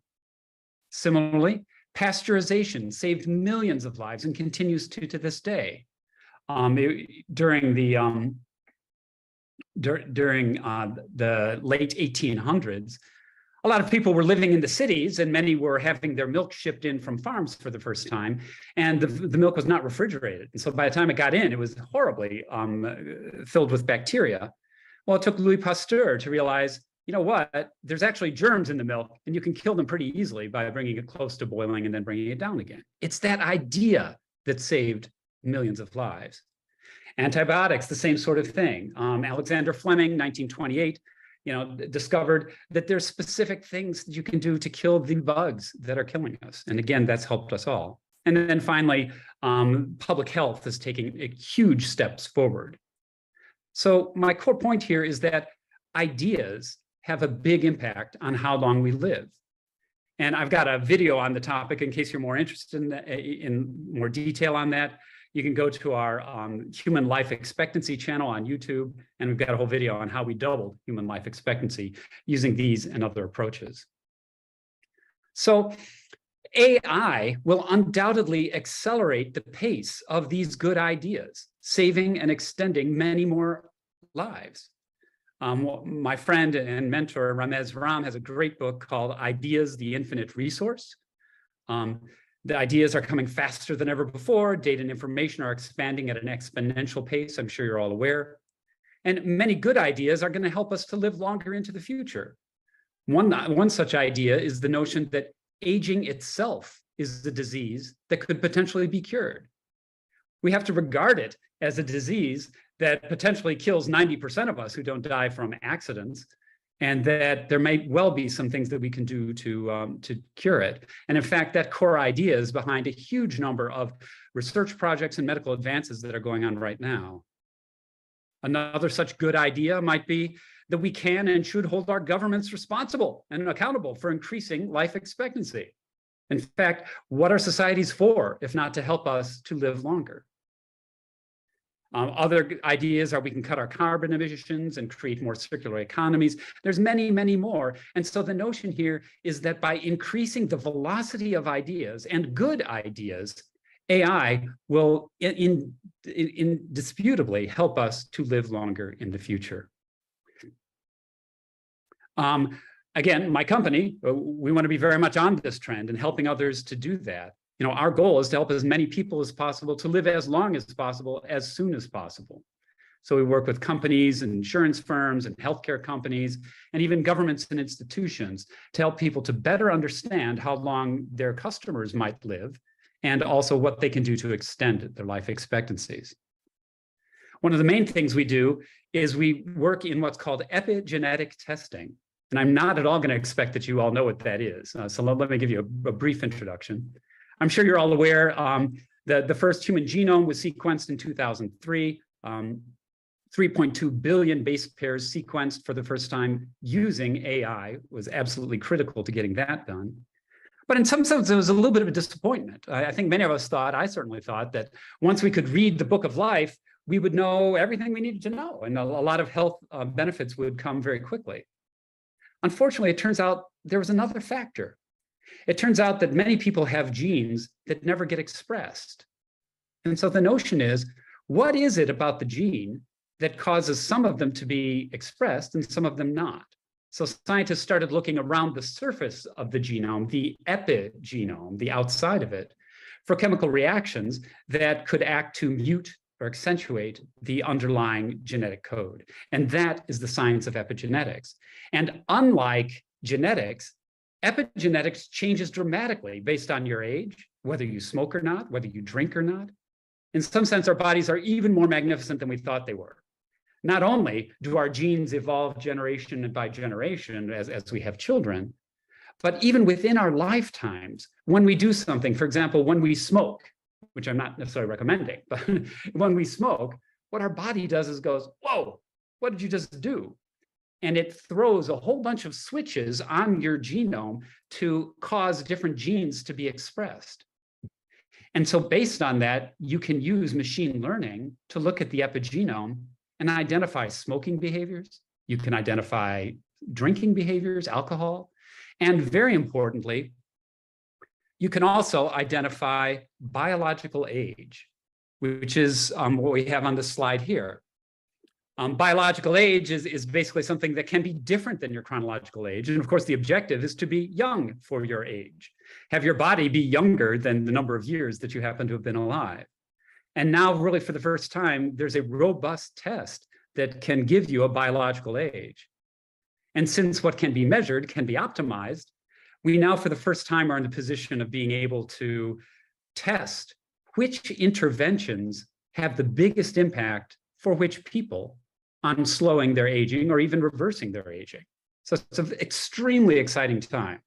Similarly, pasteurization saved millions of lives and continues to this day. During the late 1800s, a lot of people were living in the cities, and many were having their milk shipped in from farms for the first time, and the milk was not refrigerated. And so by the time it got in, it was horribly filled with bacteria. Well, it took Louis Pasteur to realize, you know what, there's actually germs in the milk, and you can kill them pretty easily by bringing it close to boiling and then bringing it down again. It's that idea that saved millions of lives. Antibiotics, the same sort of thing. Alexander Fleming, 1928, discovered that there's specific things that you can do to kill the bugs that are killing us. And again, that's helped us all. And then finally, public health is taking huge steps forward. So my core point here is that ideas have a big impact on how long we live. And I've got a video on the topic in case you're more interested in more detail on that. You can go to our Human Life Expectancy channel on YouTube, and we've got a whole video on how we doubled human life expectancy using these and other approaches. So AI will undoubtedly accelerate the pace of these good ideas, saving and extending many more lives. My friend and mentor, Ramez Ram, has a great book called Ideas, the Infinite Resource. The ideas are coming faster than ever before. Data and information are expanding at an exponential pace. I'm sure you're all aware. And many good ideas are going to help us to live longer into the future. One such idea is the notion that aging itself is a disease that could potentially be cured. We have to regard it as a disease that potentially kills 90% of us who don't die from accidents, and that there may well be some things that we can do to cure it. And in fact, that core idea is behind a huge number of research projects and medical advances that are going on right now. Another such good idea might be that we can and should hold our governments responsible and accountable for increasing life expectancy. In fact, what are societies for if not to help us to live longer? Other ideas are we can cut our carbon emissions and create more circular economies. There's many, many more. And so the notion here is that by increasing the velocity of ideas and good ideas, AI will indisputably help us to live longer in the future. Again, my company, we want to be very much on this trend and helping others to do that. Our goal is to help as many people as possible to live as long as possible, as soon as possible. So we work with companies and insurance firms and healthcare companies, and even governments and institutions to help people to better understand how long their customers might live and also what they can do to extend their life expectancies. One of the main things we do is we work in what's called epigenetic testing. And I'm not at all going to expect that you all know what that is. So let me give you a brief introduction. I'm sure you're all aware that the first human genome was sequenced in 2003. 3.2 billion base pairs sequenced for the first time using AI was absolutely critical to getting that done. But in some sense, it was a little bit of a disappointment. I think many of us thought, I certainly thought, that once we could read the book of life, we would know everything we needed to know, and a lot of health benefits would come very quickly. Unfortunately, it turns out there was another factor. It turns out that many people have genes that never get expressed. And so the notion is, what is it about the gene that causes some of them to be expressed and some of them not? So scientists started looking around the surface of the genome, the epigenome, the outside of it, for chemical reactions that could act to mute or accentuate the underlying genetic code. And that is the science of epigenetics. And unlike genetics, epigenetics changes dramatically based on your age, whether you smoke or not, whether you drink or not. In some sense, our bodies are even more magnificent than we thought they were. Not only do our genes evolve generation by generation as we have children, but even within our lifetimes, when we do something, for example, when we smoke, which I'm not necessarily recommending, but when we smoke, what our body does is goes, whoa, what did you just do? And it throws a whole bunch of switches on your genome to cause different genes to be expressed. And so based on that, you can use machine learning to look at the epigenome and identify smoking behaviors. You can identify drinking behaviors, alcohol, and very importantly, you can also identify biological age, which is what we have on the slide here. Biological age is basically something that can be different than your chronological age. And of course, the objective is to be young for your age. Have your body be younger than the number of years that you happen to have been alive. And now, really, for the first time, there's a robust test that can give you a biological age. And since what can be measured can be optimized, we now, for the first time, are in the position of being able to test which interventions have the biggest impact for which people on slowing their aging or even reversing their aging. So it's an extremely exciting time.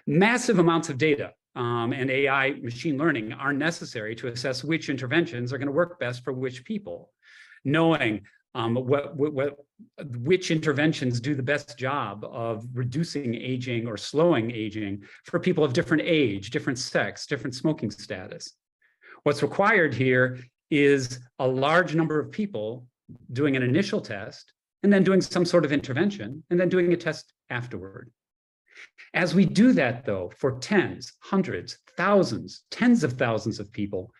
Massive amounts of data and AI machine learning are necessary to assess which interventions are going to work best for which people. Knowing which interventions do the best job of reducing aging or slowing aging for people of different age, different sex, different smoking status. What's required here is a large number of people doing an initial test and then doing some sort of intervention and then doing a test afterward. As we do that, though, for tens, hundreds, thousands, tens of thousands of people,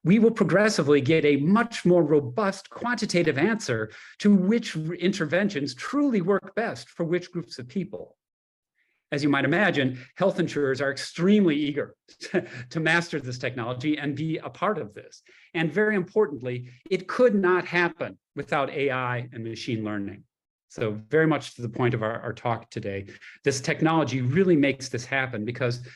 we will progressively get a much more robust quantitative answer to which interventions truly work best for which groups of people. As you might imagine, health insurers are extremely eager to master this technology and be a part of this. And very importantly, it could not happen without AI and machine learning. So very much to the point of our talk today, this technology really makes this happen because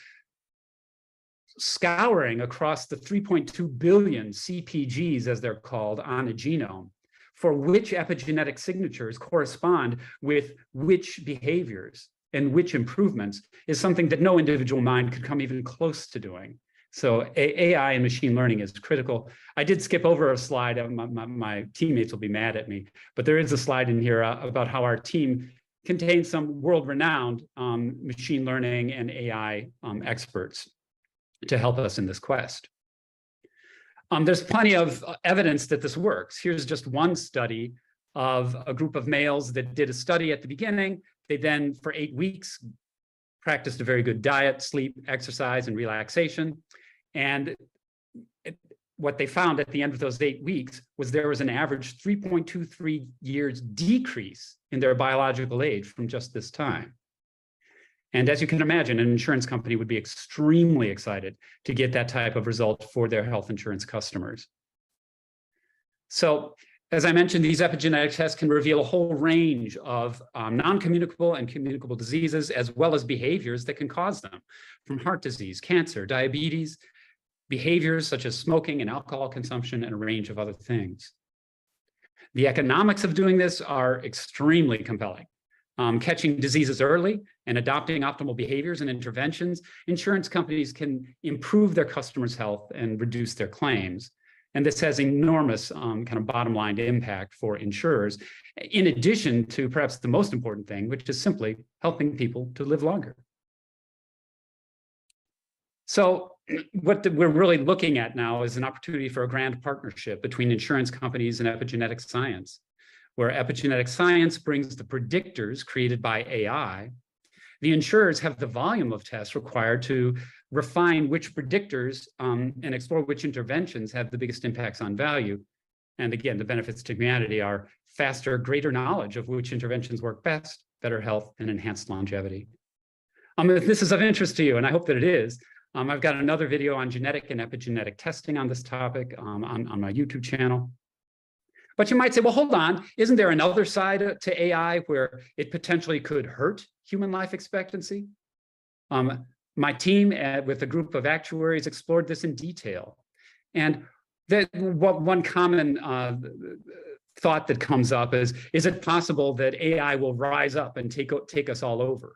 scouring across the 3.2 billion CPGs, as they're called, on a genome, for which epigenetic signatures correspond with which behaviors and which improvements is something that no individual mind could come even close to doing. So AI and machine learning is critical. I did skip over a slide. My teammates will be mad at me, but there is a slide in here about how our team contains some world-renowned machine learning and AI experts to help us in this quest. There's plenty of evidence that this works. Here's just one study of a group of males that did a study at the beginning. They then, for 8 weeks, practiced a very good diet, sleep, exercise, and relaxation. And what they found at the end of those 8 weeks was there was an average 3.23 years decrease in their biological age from just this time. And as you can imagine, an insurance company would be extremely excited to get that type of result for their health insurance customers. So As I mentioned, these epigenetic tests can reveal a whole range of non-communicable and communicable diseases, as well as behaviors that can cause them, from heart disease, cancer, diabetes, behaviors such as smoking and alcohol consumption, and a range of other things. The economics of doing this are extremely compelling. Catching diseases early and adopting optimal behaviors and interventions, insurance companies can improve their customers' health and reduce their claims. And this has enormous kind of bottom line impact for insurers, in addition to perhaps the most important thing, which is simply helping people to live longer. So what we're really looking at now is an opportunity for a grand partnership between insurance companies and epigenetic science, where epigenetic science brings the predictors created by AI. The insurers have the volume of tests required to refine which predictors and explore which interventions have the biggest impacts on value. And again, the benefits to humanity are faster, greater knowledge of which interventions work best, better health, and enhanced longevity. If this is of interest to you, and I hope that it is, I've got another video on genetic and epigenetic testing on this topic on my YouTube channel. But you might say, well, hold on, isn't there another side to AI where it potentially could hurt human life expectancy? My team with a group of actuaries explored this in detail. And one common thought that comes up is it possible that AI will rise up and take us all over?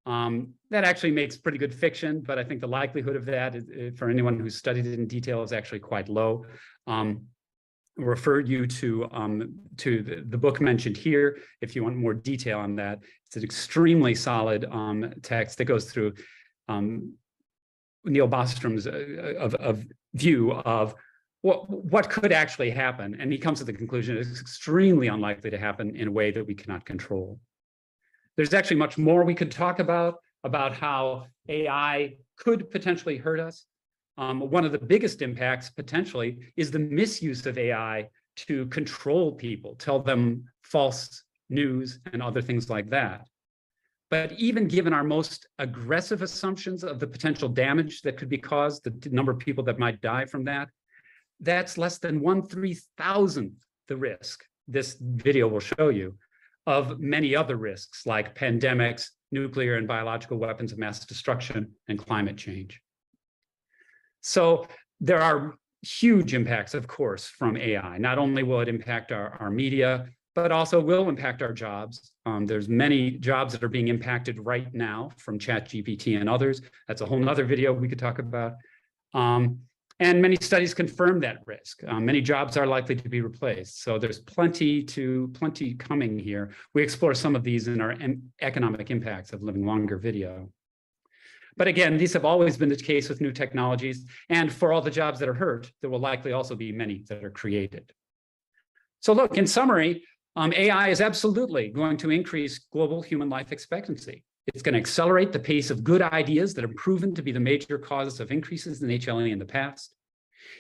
That actually makes pretty good fiction, but I think the likelihood of that, for anyone who's studied it in detail, is actually quite low. Refer you to the book mentioned here if you want more detail on that. It's an extremely solid text that goes through Neil Bostrom's view of what could actually happen, and he comes to the conclusion it's extremely unlikely to happen in a way that we cannot control. There's actually much more we could talk about how AI could potentially hurt us. One of the biggest impacts potentially is the misuse of AI to control people, tell them false news and other things like that. But even given our most aggressive assumptions of the potential damage that could be caused, the number of people that might die from that, that's less than 1/3000th the risk, this video will show you, of many other risks like pandemics, nuclear and biological weapons of mass destruction, and climate change. So there are huge impacts, of course, from AI. Not only will it impact our media, but also will impact our jobs. There's many jobs that are being impacted right now from ChatGPT and others. That's a whole nother video we could talk about. And many studies confirm that risk. Many jobs are likely to be replaced. So there's plenty coming here. We explore some of these in our economic impacts of living longer video. But again, these have always been the case with new technologies. And for all the jobs that are hurt, there will likely also be many that are created. So look, in summary, AI is absolutely going to increase global human life expectancy. It's going to accelerate the pace of good ideas that have proven to be the major causes of increases in HLE in the past.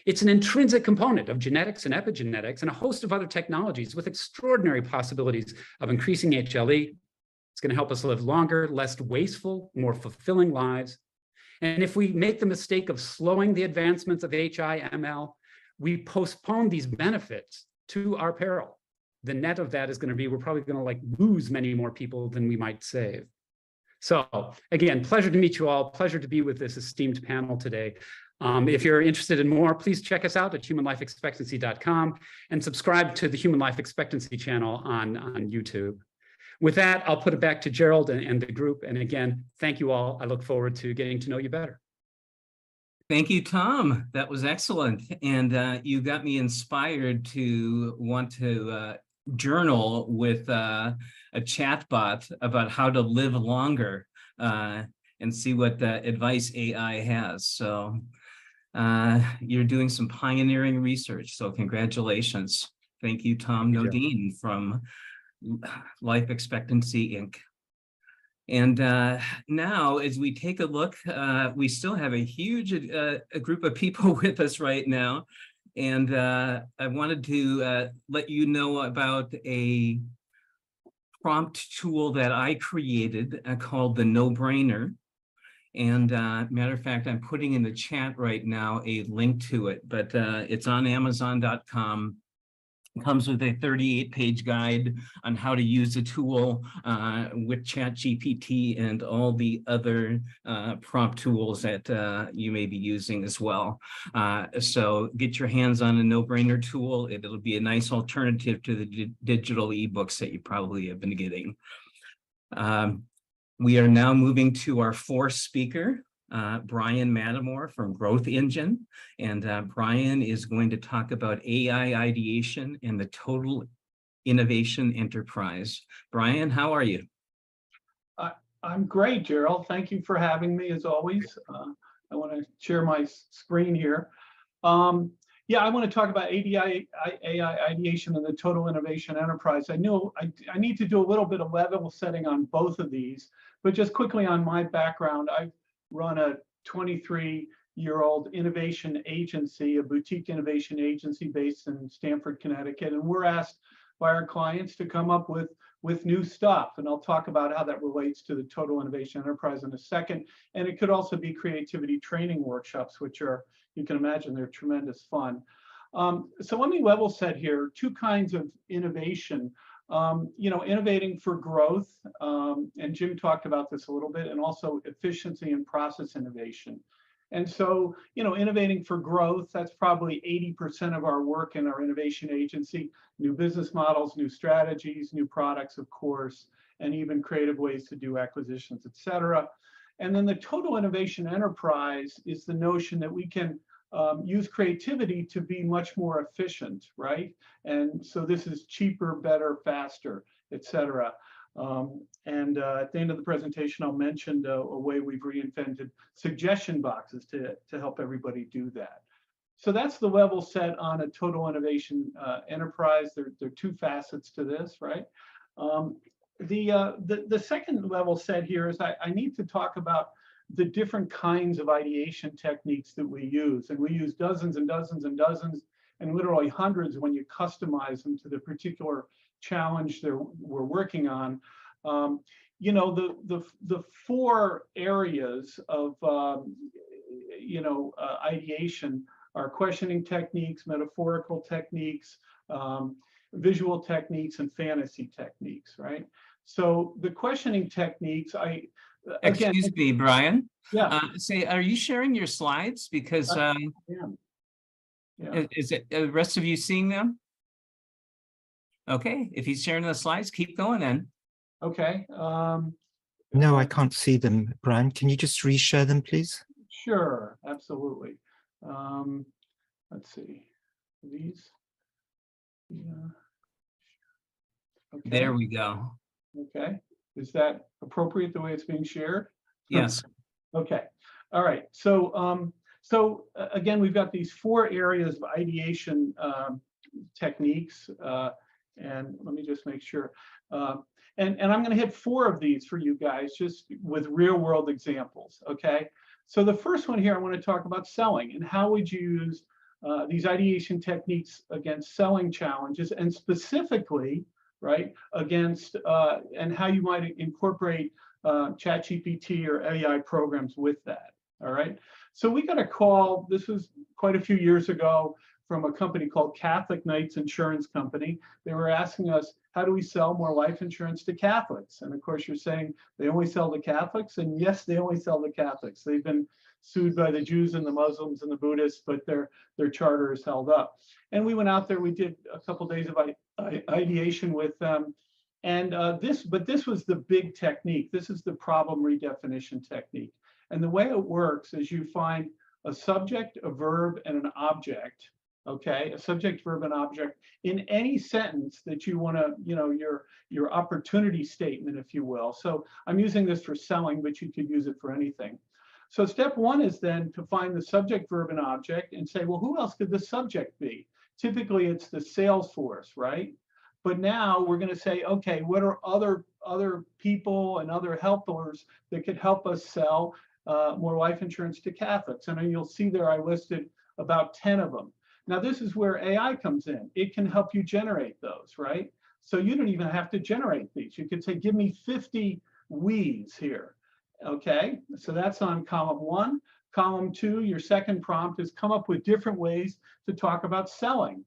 It's an intrinsic component of genetics and epigenetics and a host of other technologies with extraordinary possibilities of increasing HLE. It's going to help us live longer, less wasteful, more fulfilling lives. And if we make the mistake of slowing the advancements of HI/ML, we postpone these benefits to our peril. The net of that is going to be we're probably going to lose many more people than we might save. So again, pleasure to meet you all. Pleasure to be with this esteemed panel today. If you're interested in more, please check us out at humanlifeexpectancy.com and subscribe to the Human Life Expectancy channel on YouTube. With that, I'll put it back to Gerald and the group. And again, thank you all. I look forward to getting to know you better. Thank you, Tom. That was excellent. And you got me inspired to want to journal with a chatbot about how to live longer and see what advice AI has. So you're doing some pioneering research. So congratulations. Thank you, Tom Nodine from Life Expectancy, Inc. And now, as we take a look, we still have a huge a group of people with us right now. And I wanted to let you know about a prompt tool that I created called the No-Brainer. And matter of fact, I'm putting in the chat right now a link to it, but it's on Amazon.com. comes with a 38-page guide on how to use the tool with ChatGPT and all the other prompt tools that you may be using as well. So get your hands on a no-brainer tool. It'll be a nice alternative to the digital ebooks that you probably have been getting. We are now moving to our fourth speaker, Bryan Mattimore from Growth Engine. And Bryan is going to talk about AI ideation and the total innovation enterprise. Bryan, how are you? I'm great, Gerald. Thank you for having me as always. I want to share my screen here. Yeah, I want to talk about AI ideation and the total innovation enterprise. I know I need to do a little bit of level setting on both of these, but just quickly on my background, I've run a 23-year-old innovation agency, a boutique innovation agency based in Stamford, Connecticut, and we're asked by our clients to come up with new stuff. And I'll talk about how that relates to the total innovation enterprise in a second. And it could also be creativity training workshops, which are, you can imagine, they're tremendous fun. So let me level set here, two kinds of innovation. Innovating for growth, and Jim talked about this a little bit, and also efficiency and process innovation. And so, innovating for growth, that's probably 80% of our work in our innovation agency, new business models, new strategies, new products, of course, and even creative ways to do acquisitions, et cetera. And then the total innovation enterprise is the notion that we can use creativity to be much more efficient, right? And so this is cheaper, better, faster, et cetera. At the end of the presentation, I'll mention a way we've reinvented suggestion boxes to help everybody do that. So that's the level set on a total innovation enterprise. There are two facets to this, right? The second level set here is I need to talk about the different kinds of ideation techniques that we use. And we use dozens and dozens and dozens, and literally hundreds when you customize them to the particular challenge that we're working on. The four areas of ideation are questioning techniques, metaphorical techniques, visual techniques, and fantasy techniques, right? So the questioning techniques, Excuse me, Bryan. Yeah. Are you sharing your slides? Because Yeah. is it the rest of you seeing them? Okay, if he's sharing the slides, keep going then. Okay. No, I can't see them. Bryan, can you just reshare them, please? Sure, absolutely. Let's see. These. Yeah. Okay. There we go. Okay. Is that appropriate the way it's being shared? Yes. Okay. All right. So, again, we've got these four areas of ideation techniques, and let me just make sure. And I'm going to hit four of these for you guys, just with real-world examples. Okay. So the first one here, I want to talk about selling and how would you use these ideation techniques against selling challenges, and specifically, right, against and how you might incorporate ChatGPT or AI programs with that. All right. So we got a call, this was quite a few years ago, from a company called Catholic Knights Insurance Company. They were asking us, how do we sell more life insurance to Catholics? And of course, you're saying they only sell to Catholics. And yes, they only sell to Catholics. They've been sued by the Jews and the Muslims and the Buddhists, but their charter is held up. And we went out there, we did a couple of days of ideation with them. And this was the big technique. This is the problem redefinition technique. And the way it works is you find a subject, a verb, and an object. Okay, a subject, verb, and object in any sentence that you want to, your opportunity statement, if you will. So I'm using this for selling, but you could use it for anything. So step one is then to find the subject, verb, and object and say, well, who else could the subject be? Typically, it's the sales force, right? But now we're going to say, okay, what are other people and other helpers that could help us sell more life insurance to Catholics? And you'll see there I listed about 10 of them. Now, this is where AI comes in. It can help you generate those, right? So you don't even have to generate these. You could say, give me 50 we's here. Okay, so that's on column one. Column two, your second prompt is come up with different ways to talk about selling.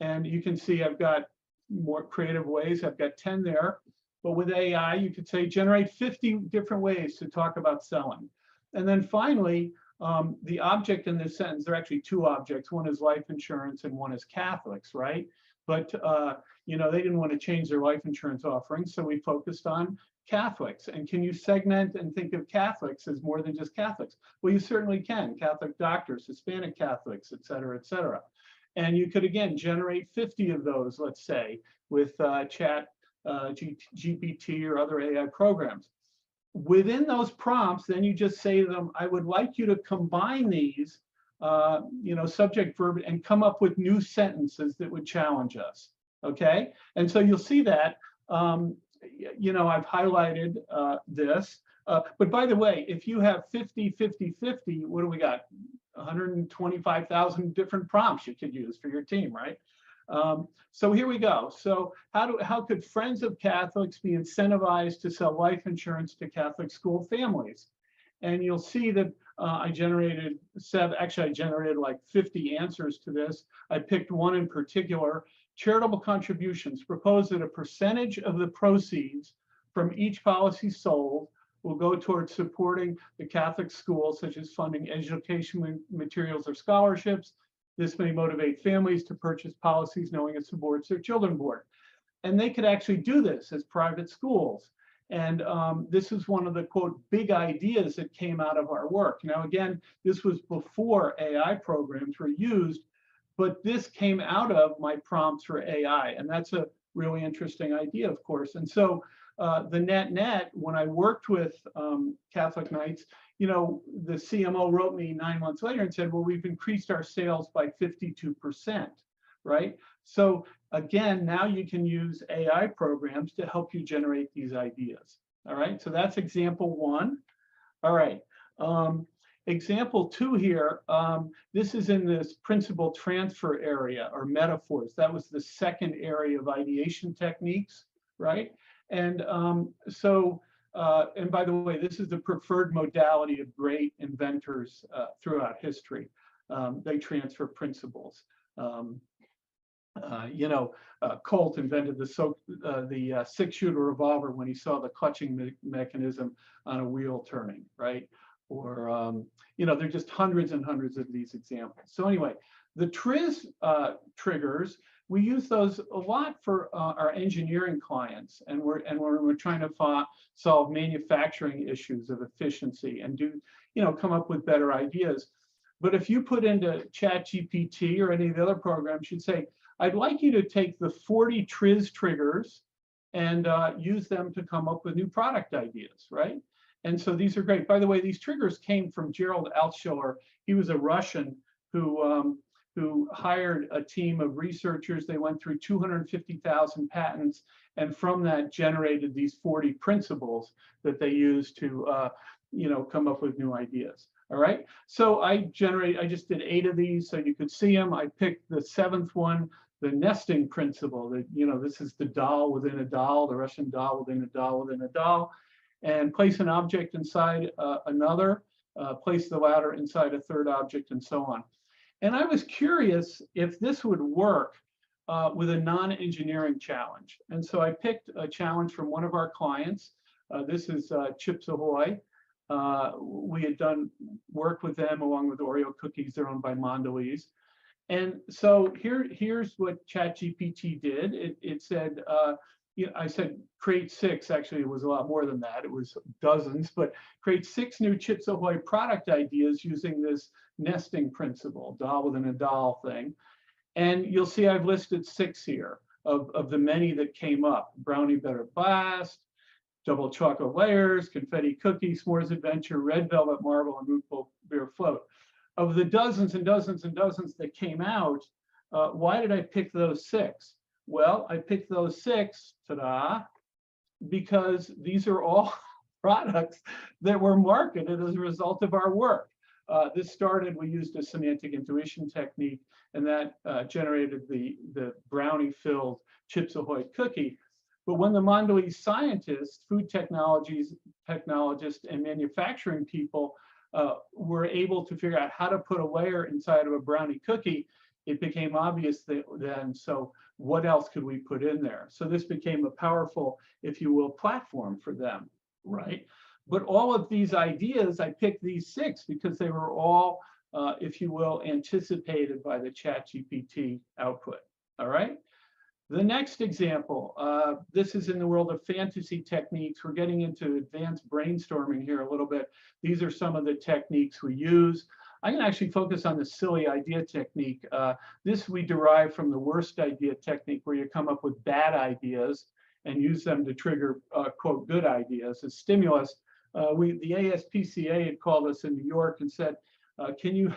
And you can see I've got more creative ways. I've got 10 there. But with AI, you could say generate 50 different ways to talk about selling. And then finally, the object in this sentence, there are actually two objects. One is life insurance and one is Catholics, right? But you know, they didn't want to change their life insurance offerings, so we focused on Catholics. And can you segment and think of Catholics as more than just Catholics? Well, you certainly can. Catholic doctors, Hispanic Catholics, et cetera, et cetera. And you could, again, generate 50 of those, let's say, with ChatGPT or other AI programs. Within those prompts, then you just say to them, I would like you to combine these, you know, subject, verb, and come up with new sentences that would challenge us, okay? And so you'll see that, you know, I've highlighted this. But by the way, if you have 50, 50, 50, what do we got? 125,000 different prompts you could use for your team, right? So here we go. So how could friends of Catholics be incentivized to sell life insurance to Catholic school families? And you'll see that I generated like 50 answers to this. I picked one in particular. Charitable contributions propose that a percentage of the proceeds from each policy sold will go towards supporting the Catholic schools, such as funding education materials or scholarships. This may motivate families to purchase policies knowing it supports their children board. And they could actually do this as private schools. And this is one of the, quote, big ideas that came out of our work. Now, again, this was before AI programs were used, but this came out of my prompts for AI. And that's a really interesting idea, of course. And so the net, when I worked with Catholic Knights, you know, the CMO wrote me 9 months later and said, well, we've increased our sales by 52%, right? So again, now you can use AI programs to help you generate these ideas. All right, so that's example one. All right, example two here, this is in this principal transfer area or metaphors. That was the second area of ideation techniques, right? And and by the way, this is the preferred modality of great inventors throughout history. They transfer principles. You know, Colt invented the six-shooter revolver when he saw the clutching mechanism on a wheel turning, right? Or, you know, there are just hundreds and hundreds of these examples. So anyway, the TRIZ triggers, we use those a lot for our engineering clients, and we're trying to solve manufacturing issues of efficiency and do, you know, come up with better ideas. But if you put into ChatGPT or any of the other programs, you'd say, I'd like you to take the 40 TRIZ triggers and use them to come up with new product ideas, right? And so these are great. By the way, these triggers came from Gerald Altshuler. He was a Russian who hired a team of researchers. They went through 250,000 patents, and from that generated these 40 principles that they used to, you know, come up with new ideas. All right. So I just did 8 of these so you could see them. I picked the 7th one, the nesting principle. That, you know, this is the doll within a doll, the Russian doll within a doll within a doll, and place an object inside another, place the latter inside a third object, and so on. And I was curious if this would work with a non-engineering challenge. And so I picked a challenge from one of our clients. This is Chips Ahoy. We had done work with them along with Oreo cookies. They're owned by Mondelez. And so here's what ChatGPT did. It said, you know, I said, create 6. Actually, it was a lot more than that. It was dozens, but create 6 new Chips Ahoy product ideas using this nesting principle, doll within a doll thing. And you'll see I've listed 6 here of the many that came up: Brownie Better Blast, Double Chocolate Layers, Confetti Cookie, S'mores Adventure, Red Velvet Marble, and Root Beer Float. Of the dozens and dozens and dozens that came out, why did I pick those 6? Well, I picked those 6, ta-da, because these are all products that were marketed as a result of our work. This started, we used a semantic intuition technique, and that generated the brownie-filled Chips Ahoy cookie. But when the Mondelez scientists, food technologists, and manufacturing people were able to figure out how to put a layer inside of a brownie cookie, it became obvious that then, so what else could we put in there? So this became a powerful, if you will, platform for them, right? But all of these ideas, I picked these 6 because they were all, if you will, anticipated by the ChatGPT output, all right? The next example, this is in the world of fantasy techniques. We're getting into advanced brainstorming here a little bit. These are some of the techniques we use. I'm going to actually focus on the silly idea technique. This we derive from the worst idea technique, where you come up with bad ideas and use them to trigger, quote, good ideas as stimulus. The ASPCA had called us in New York and said, can you,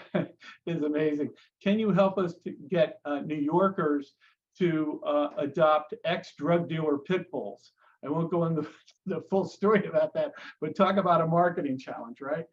is amazing, can you help us to get New Yorkers to adopt ex-drug dealer pit bulls? I won't go into the full story about that, but talk about a marketing challenge, right?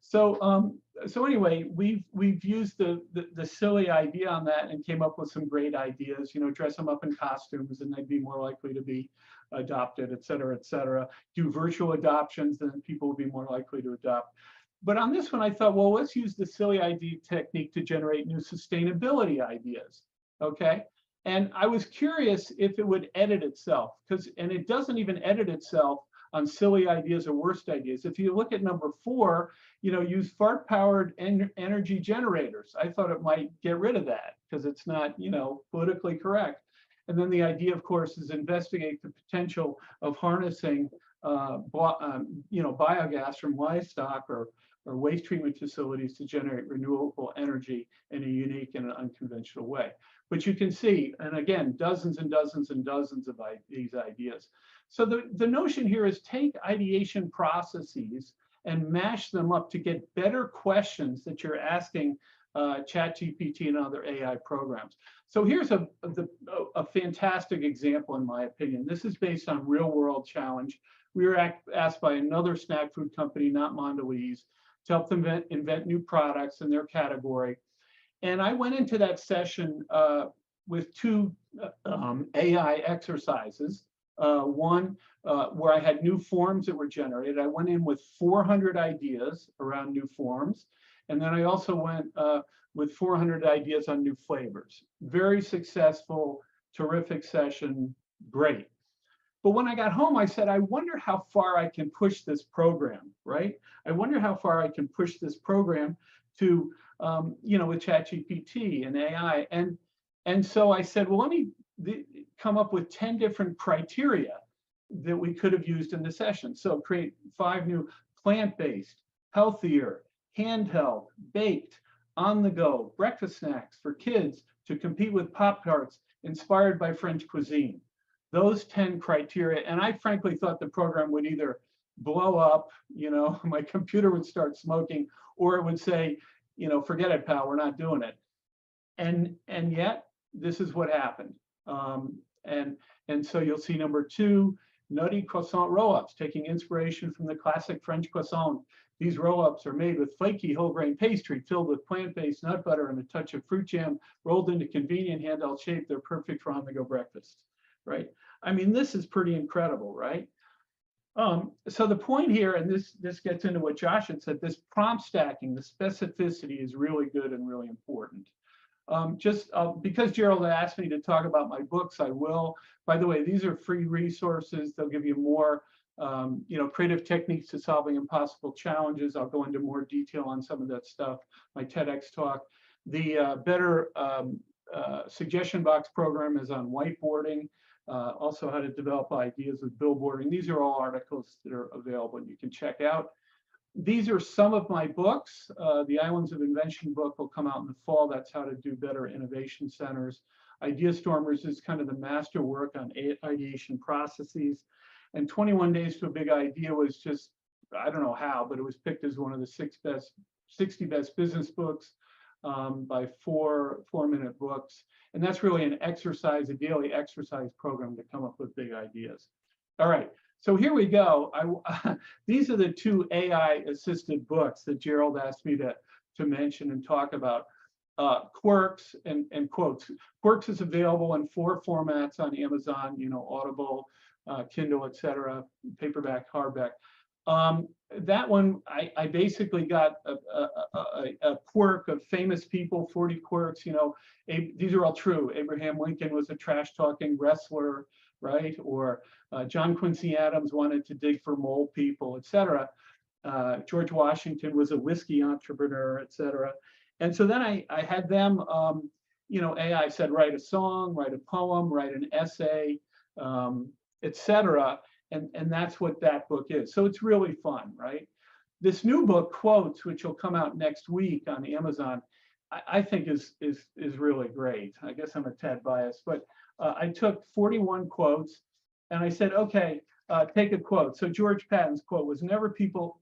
So, so anyway, we've used the silly idea on that and came up with some great ideas. You know, dress them up in costumes and they'd be more likely to be adopted, et cetera, et cetera. Do virtual adoptions, then people would be more likely to adopt. But on this one, I thought, well, let's use the silly idea technique to generate new sustainability ideas. Okay. And I was curious if it would edit itself, and it doesn't even edit itself on silly ideas or worst ideas. If you look at number 4, you know, use fart-powered energy generators. I thought it might get rid of that because it's not, you know, politically correct. And then the idea, of course, is investigate the potential of harnessing, you know, biogas from livestock or waste treatment facilities to generate renewable energy in a unique and unconventional way. But you can see, and again, dozens and dozens and dozens of these ideas. So the notion here is take ideation processes and mash them up to get better questions that you're asking ChatGPT and other AI programs. So here's a fantastic example, in my opinion. This is based on real world challenge. We were asked by another snack food company, not Mondelez, to help them invent new products in their category. And I went into that session with 2 AI exercises. One where I had new forms that were generated. I went in with 400 ideas around new forms. And then I also went with 400 ideas on new flavors. Very successful, terrific session, great. But when I got home, I said, I wonder how far I can push this program, right? I wonder how far I can push this program to, you know, with ChatGPT and AI. And so I said, well, let me come up with 10 different criteria that we could have used in the session. So create 5 new plant-based, healthier, handheld, baked, on-the-go breakfast snacks for kids to compete with Pop-Tarts inspired by French cuisine. Those 10 criteria, and I frankly thought the program would either blow up, you know, my computer would start smoking, or it would say, you know, forget it, pal, we're not doing it. And yet, this is what happened. And so you'll see number 2, nutty croissant roll-ups, taking inspiration from the classic French croissant. These roll-ups are made with flaky whole grain pastry filled with plant-based nut butter and a touch of fruit jam, rolled into convenient handheld shape. They're perfect for on-the-go breakfast, right? I mean, this is pretty incredible, right? So the point here, and this gets into what Josh had said, this prompt stacking, the specificity is really good and really important. Because Gerald asked me to talk about my books, I will. By the way, these are free resources. They'll give you more, you know, creative techniques to solving impossible challenges. I'll go into more detail on some of that stuff. My TEDx talk. The Better Suggestion Box program is on whiteboarding. Also how to develop ideas with billboarding. These are all articles that are available and you can check out. These are some of my books. The Islands of Invention book will come out in the fall. That's how to do better innovation centers. Idea Stormers is kind of the master work on ideation processes. And 21 Days to a Big Idea was just, I don't know how, but it was picked as one of the 60 best business books by 4-minute books. And that's really an exercise, a daily exercise program to come up with big ideas. All right. So here we go. These are the 2 AI-assisted books that Gerald asked me to mention and talk about. Quirks and Quotes. Quirks is available in 4 formats on Amazon, you know, Audible, Kindle, etc., paperback, hardback. That one, I basically got a quirk of famous people, 40 quirks, these are all true. Abraham Lincoln was a trash talking wrestler, right? Or John Quincy Adams wanted to dig for mole people, etc. George Washington was a whiskey entrepreneur, etc. And so then I had them, AI said, write a song, write a poem, write an essay, etc. And that's what that book is. So it's really fun, right? This new book, Quotes, which will come out next week on Amazon, I think is really great. I guess I'm a tad biased, but I took 41 quotes and I said, okay, take a quote. So George Patton's quote was, never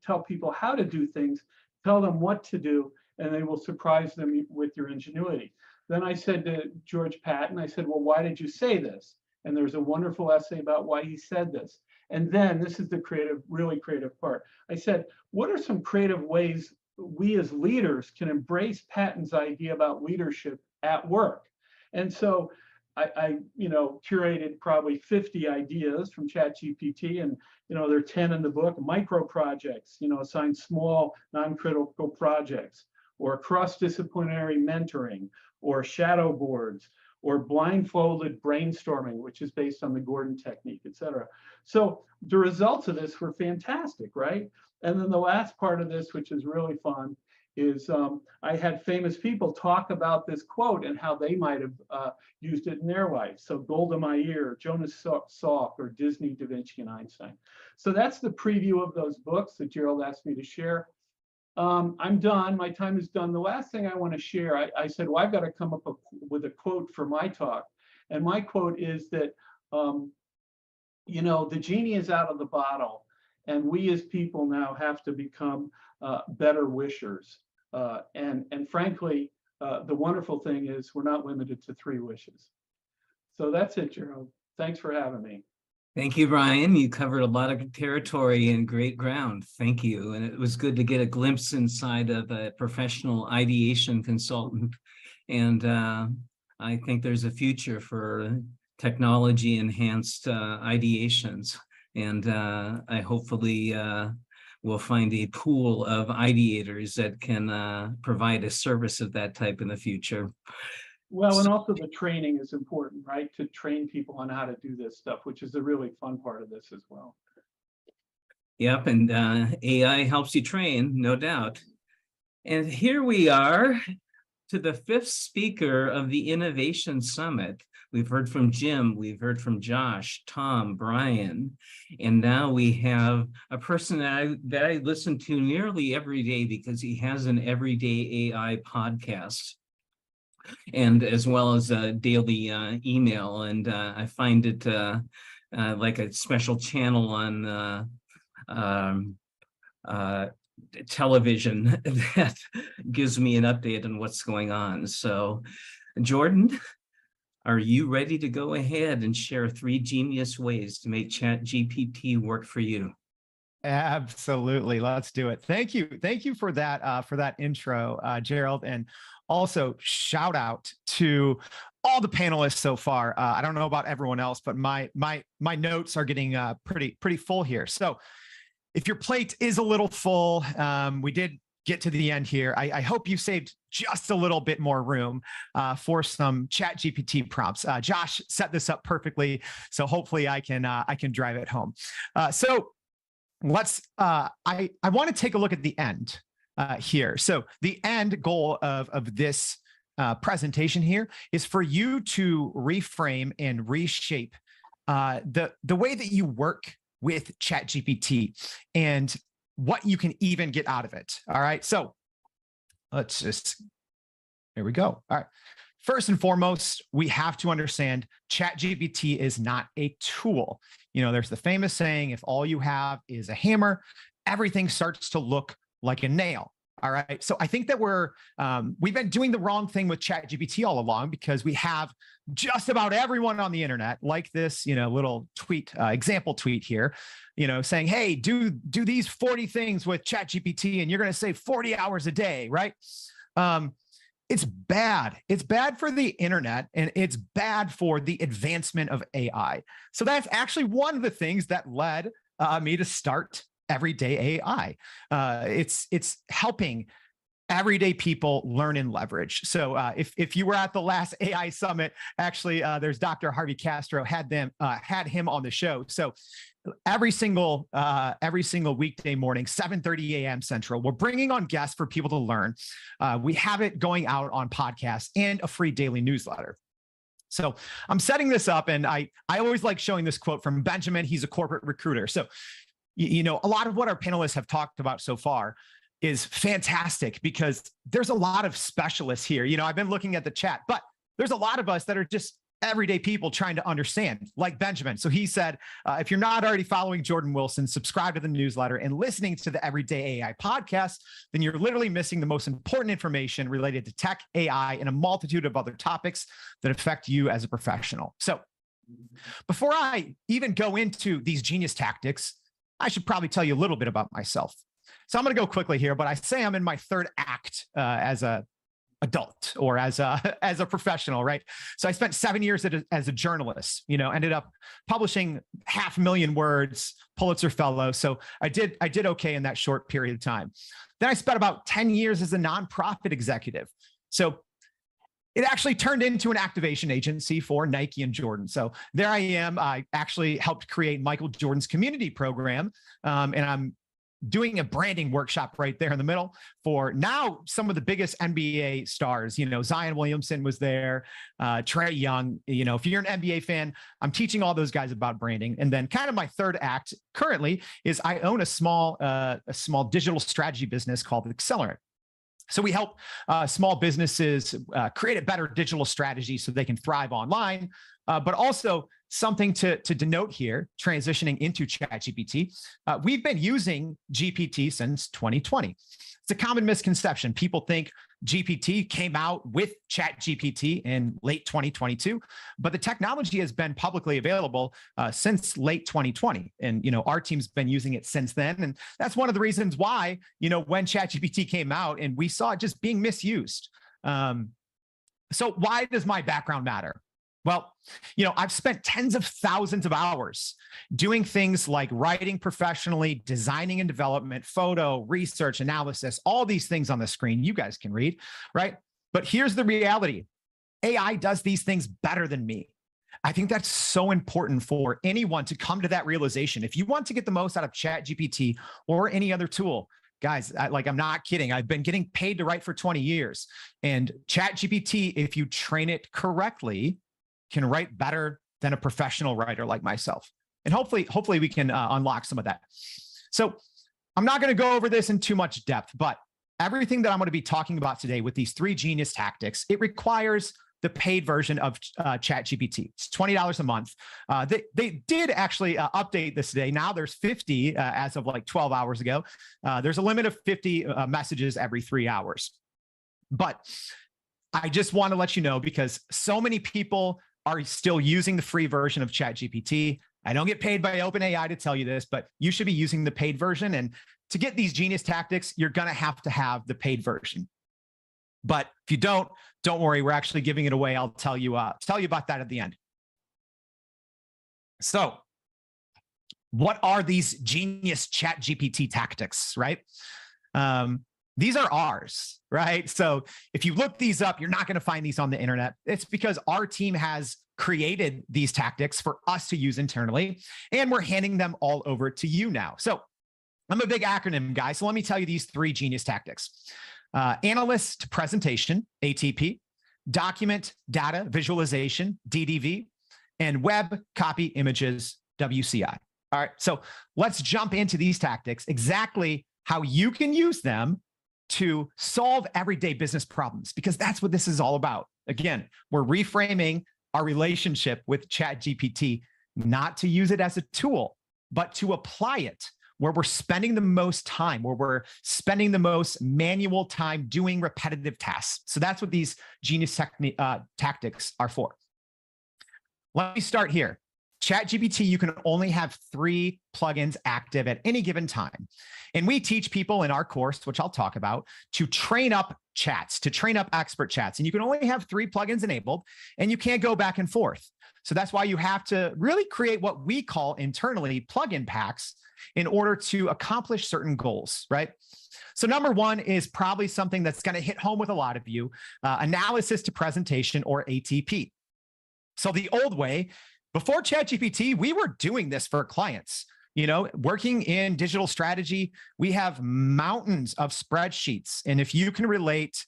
tell people how to do things, tell them what to do, and they will surprise them with your ingenuity. Then I said to George Patton, I said, well, why did you say this? And there's a wonderful essay about why he said this. And then this is the really creative part. I said, what are some creative ways we as leaders can embrace Patton's idea about leadership at work? And so I curated probably 50 ideas from ChatGPT, and there are 10 in the book. Micro projects, assign small non-critical projects, or cross-disciplinary mentoring, or shadow boards, or blindfolded brainstorming, which is based on the Gordon technique, et cetera. So the results of this were fantastic, right? And then the last part of this, which is really fun, is I had famous people talk about this quote and how they might have used it in their life. So Golda Meir, Jonas Salk, or Disney, Da Vinci, and Einstein. So that's the preview of those books that Gerald asked me to share. I'm done. My time is done. The last thing I want to share, I said, well, I've got to come up with a quote for my talk. And my quote is that, the genie is out of the bottle, and we as people now have to become better wishers. And frankly, the wonderful thing is we're not limited to 3 wishes. So that's it, Gerald. Thanks for having me. Thank you, Bryan. You covered a lot of territory and great ground. Thank you. And it was good to get a glimpse inside of a professional ideation consultant. And I think there's a future for technology-enhanced ideations. And I hopefully will find a pool of ideators that can provide a service of that type in the future. Well, and also the training is important, right? To train people on how to do this stuff, which is a really fun part of this as well. Yep, and AI helps you train, no doubt. And here we are to the 5th speaker of the Innovation Summit. We've heard from Jim, we've heard from Josh, Tom, Bryan, and now we have a person that I listen to nearly every day because he has an everyday AI podcast, and as well as a daily email. And I find it like a special channel on television that gives me an update on what's going on. So, Jordan, are you ready to go ahead and share 3 genius ways to make ChatGPT work for you? Absolutely. Let's do it. Thank you. Thank you for that intro, Gerald. And also shout out to all the panelists so far. I don't know about everyone else, but my notes are getting pretty full here. So if your plate is a little full, we did get to the end here. I hope you saved just a little bit more room for some ChatGPT prompts. Josh set this up perfectly, so hopefully I can drive it home. So let's. I want to take a look at the end here. So the end goal of this presentation here is for you to reframe and reshape the way that you work with ChatGPT and what you can even get out of it. All right. So here we go. All right. First and foremost, we have to understand ChatGPT is not a tool. There's the famous saying, if all you have is a hammer, everything starts to look like a nail. All right. So I think that we've been doing the wrong thing with ChatGPT all along, because we have just about everyone on the internet like this, little tweet, example tweet here, saying, hey, do these 40 things with ChatGPT and you're going to save 40 hours a day. Right. It's bad. It's bad for the internet, and it's bad for the advancement of AI. So that's actually one of the things that led me to start everyday AI. It's helping everyday people learn and leverage. So if you were at the last AI summit, actually, there's Dr. Harvey Castro had him on the show. So every single weekday morning, 7:30 a.m. Central, we're bringing on guests for people to learn. We have it going out on podcasts and a free daily newsletter. So I'm setting this up, and I always like showing this quote from Benjamin. He's a corporate recruiter. So, you know, a lot of what our panelists have talked about so far is fantastic because there's a lot of specialists here. You know, I've been looking at the chat, but there's a lot of us that are just everyday people trying to understand, like Benjamin. So he said, if you're not already following Jordan Wilson, subscribe to the newsletter and listening to the Everyday AI podcast, then you're literally missing the most important information related to tech, AI, and a multitude of other topics that affect you as a professional. So before I even go into these genius tactics, I should probably tell you a little bit about myself. So I'm going to go quickly here, but I say I'm in my third act as a adult or as a professional, right? So I spent 7 years as a journalist, you know, ended up publishing 500,000 words, Pulitzer Fellow. So I did okay in that short period of time. Then I spent about 10 years as a nonprofit executive. So it actually turned into an activation agency for Nike and Jordan. So there I am. I actually helped create Michael Jordan's community program, and I'm doing a branding workshop right there in the middle for now some of the biggest NBA stars. You know, Zion Williamson was there, Trae Young. You know, if you're an NBA fan, I'm teaching all those guys about branding. And then kind of my third act currently is I own a small digital strategy business called Accelerate. So we help small businesses create a better digital strategy so they can thrive online, but also something to denote here, transitioning into ChatGPT. We've been using GPT since 2020. It's a common misconception. People think GPT came out with ChatGPT in late 2022, but the technology has been publicly available since late 2020. And, you know, our team's been using it since then. And that's one of the reasons why, you know, when ChatGPT came out and we saw it just being misused. So why does my background matter? Well, you know, I've spent tens of thousands of hours doing things like writing professionally, designing and development, photo, research, analysis, all these things on the screen you guys can read, right? But here's the reality. AI does these things better than me. I think that's so important for anyone to come to that realization. If you want to get the most out of ChatGPT or any other tool, guys, I'm not kidding. I've been getting paid to write for 20 years. And ChatGPT, if you train it correctly, can write better than a professional writer like myself. And hopefully we can unlock some of that. So I'm not going to go over this in too much depth, but everything that I'm going to be talking about today with these 3 genius tactics, it requires the paid version of ChatGPT. It's $20 a month. They did actually update this today. Now there's 50 as of like 12 hours ago. There's a limit of 50 messages every 3 hours. But I just want to let you know, because so many people are still using the free version of ChatGPT. I don't get paid by OpenAI to tell you this, but you should be using the paid version. And to get these genius tactics, you're going to have the paid version. But if you don't worry, we're actually giving it away. I'll tell you about that at the end. So what are these genius ChatGPT tactics, right? These are ours, right? So if you look these up, you're not going to find these on the internet. It's because our team has created these tactics for us to use internally, and we're handing them all over to you now. So I'm a big acronym guy. So let me tell you these 3 genius tactics. Analyst to presentation, ATP, document data visualization, DDV, and web copy images, WCI. All right, so let's jump into these tactics, exactly how you can use them to solve everyday business problems, because that's what this is all about. Again, we're reframing our relationship with ChatGPT, not to use it as a tool, but to apply it where we're spending the most time, where we're spending the most manual time doing repetitive tasks. So that's what these genius tactics are for. Let me start here. ChatGPT, you can only have 3 plugins active at any given time. And we teach people in our course, which I'll talk about, to train up chats, to train up expert chats. And you can only have 3 plugins enabled, and you can't go back and forth. So that's why you have to really create what we call internally plugin packs in order to accomplish certain goals, right? So number 1 is probably something that's going to hit home with a lot of you, analysis to presentation, or ATP. So the old way, before ChatGPT, we were doing this for clients. You know, working in digital strategy, we have mountains of spreadsheets. And if you can relate,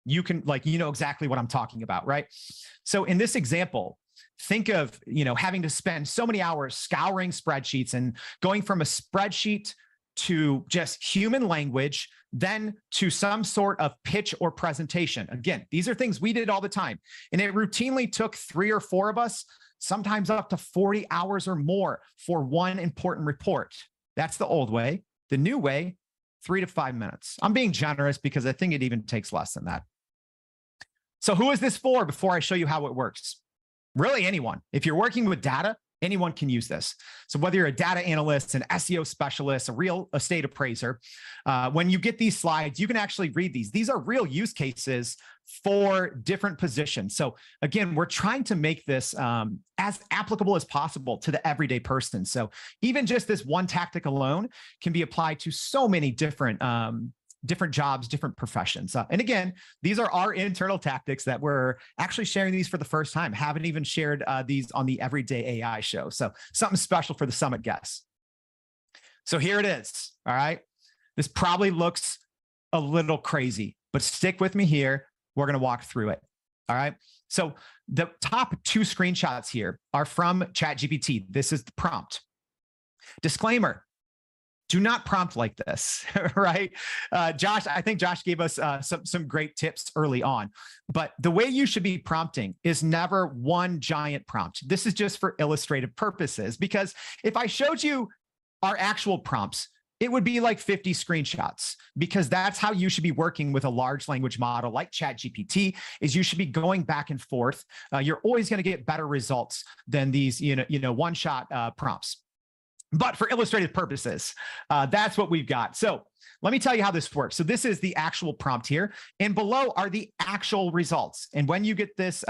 you can, like, you know exactly what I'm talking about, right? So in this example, think of, you know, having to spend so many hours scouring spreadsheets and going from a spreadsheet to just human language, then to some sort of pitch or presentation. Again, these are things we did all the time. And it routinely took 3 or 4 of us, sometimes up to 40 hours or more for one important report. That's the old way. The new way, 3 to 5 minutes. I'm being generous because I think it even takes less than that. So who is this for before I show you how it works? Really anyone. If you're working with data, anyone can use this. So whether you're a data analyst, an SEO specialist, a real estate appraiser, when you get these slides, you can actually read these. These are real use cases for different positions. So again, we're trying to make this as applicable as possible to the everyday person. So even just this one tactic alone can be applied to so many different jobs, different professions. And again, these are our internal tactics that we're actually sharing these for the first time. Haven't even shared these on the Everyday AI show. So something special for the summit guests. So here it is. All right. This probably looks a little crazy, but stick with me here. We're going to walk through it. All right. So the top 2 screenshots here are from ChatGPT. This is the prompt. Disclaimer. Do not prompt like this, right? Josh, I think Josh gave us some great tips early on, but the way you should be prompting is never one giant prompt. This is just for illustrative purposes, because if I showed you our actual prompts, it would be like 50 screenshots, because that's how you should be working with a large language model like ChatGPT. Is you should be going back and forth. You're always going to get better results than these, one-shot prompts. But for illustrative purposes, that's what we've got. So let me tell you how this works. So this is the actual prompt here, and below are the actual results. And when you get this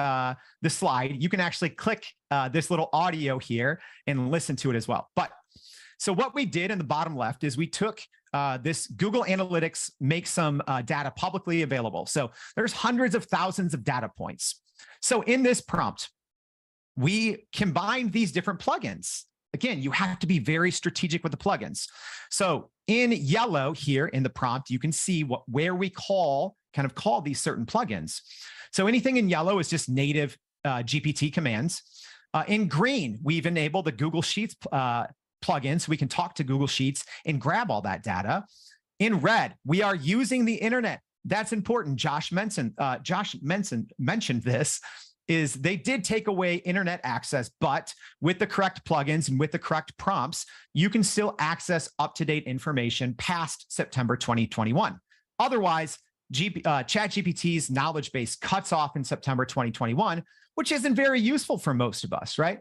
slide, you can actually click this little audio here and listen to it as well. But so what we did in the bottom left is we took this Google Analytics makes some data publicly available. So there's hundreds of thousands of data points. So in this prompt, we combined these different plugins. Again, you have to be very strategic with the plugins. So in yellow here in the prompt, you can see where we call these certain plugins. So anything in yellow is just native GPT commands. In green, we've enabled the Google Sheets plugin, so we can talk to Google Sheets and grab all that data. In red, we are using the internet. That's important. Josh mentioned this. Is they did take away internet access, but with the correct plugins and with the correct prompts, you can still access up-to-date information past September 2021. Otherwise, ChatGPT's knowledge base cuts off in September 2021, which isn't very useful for most of us, right?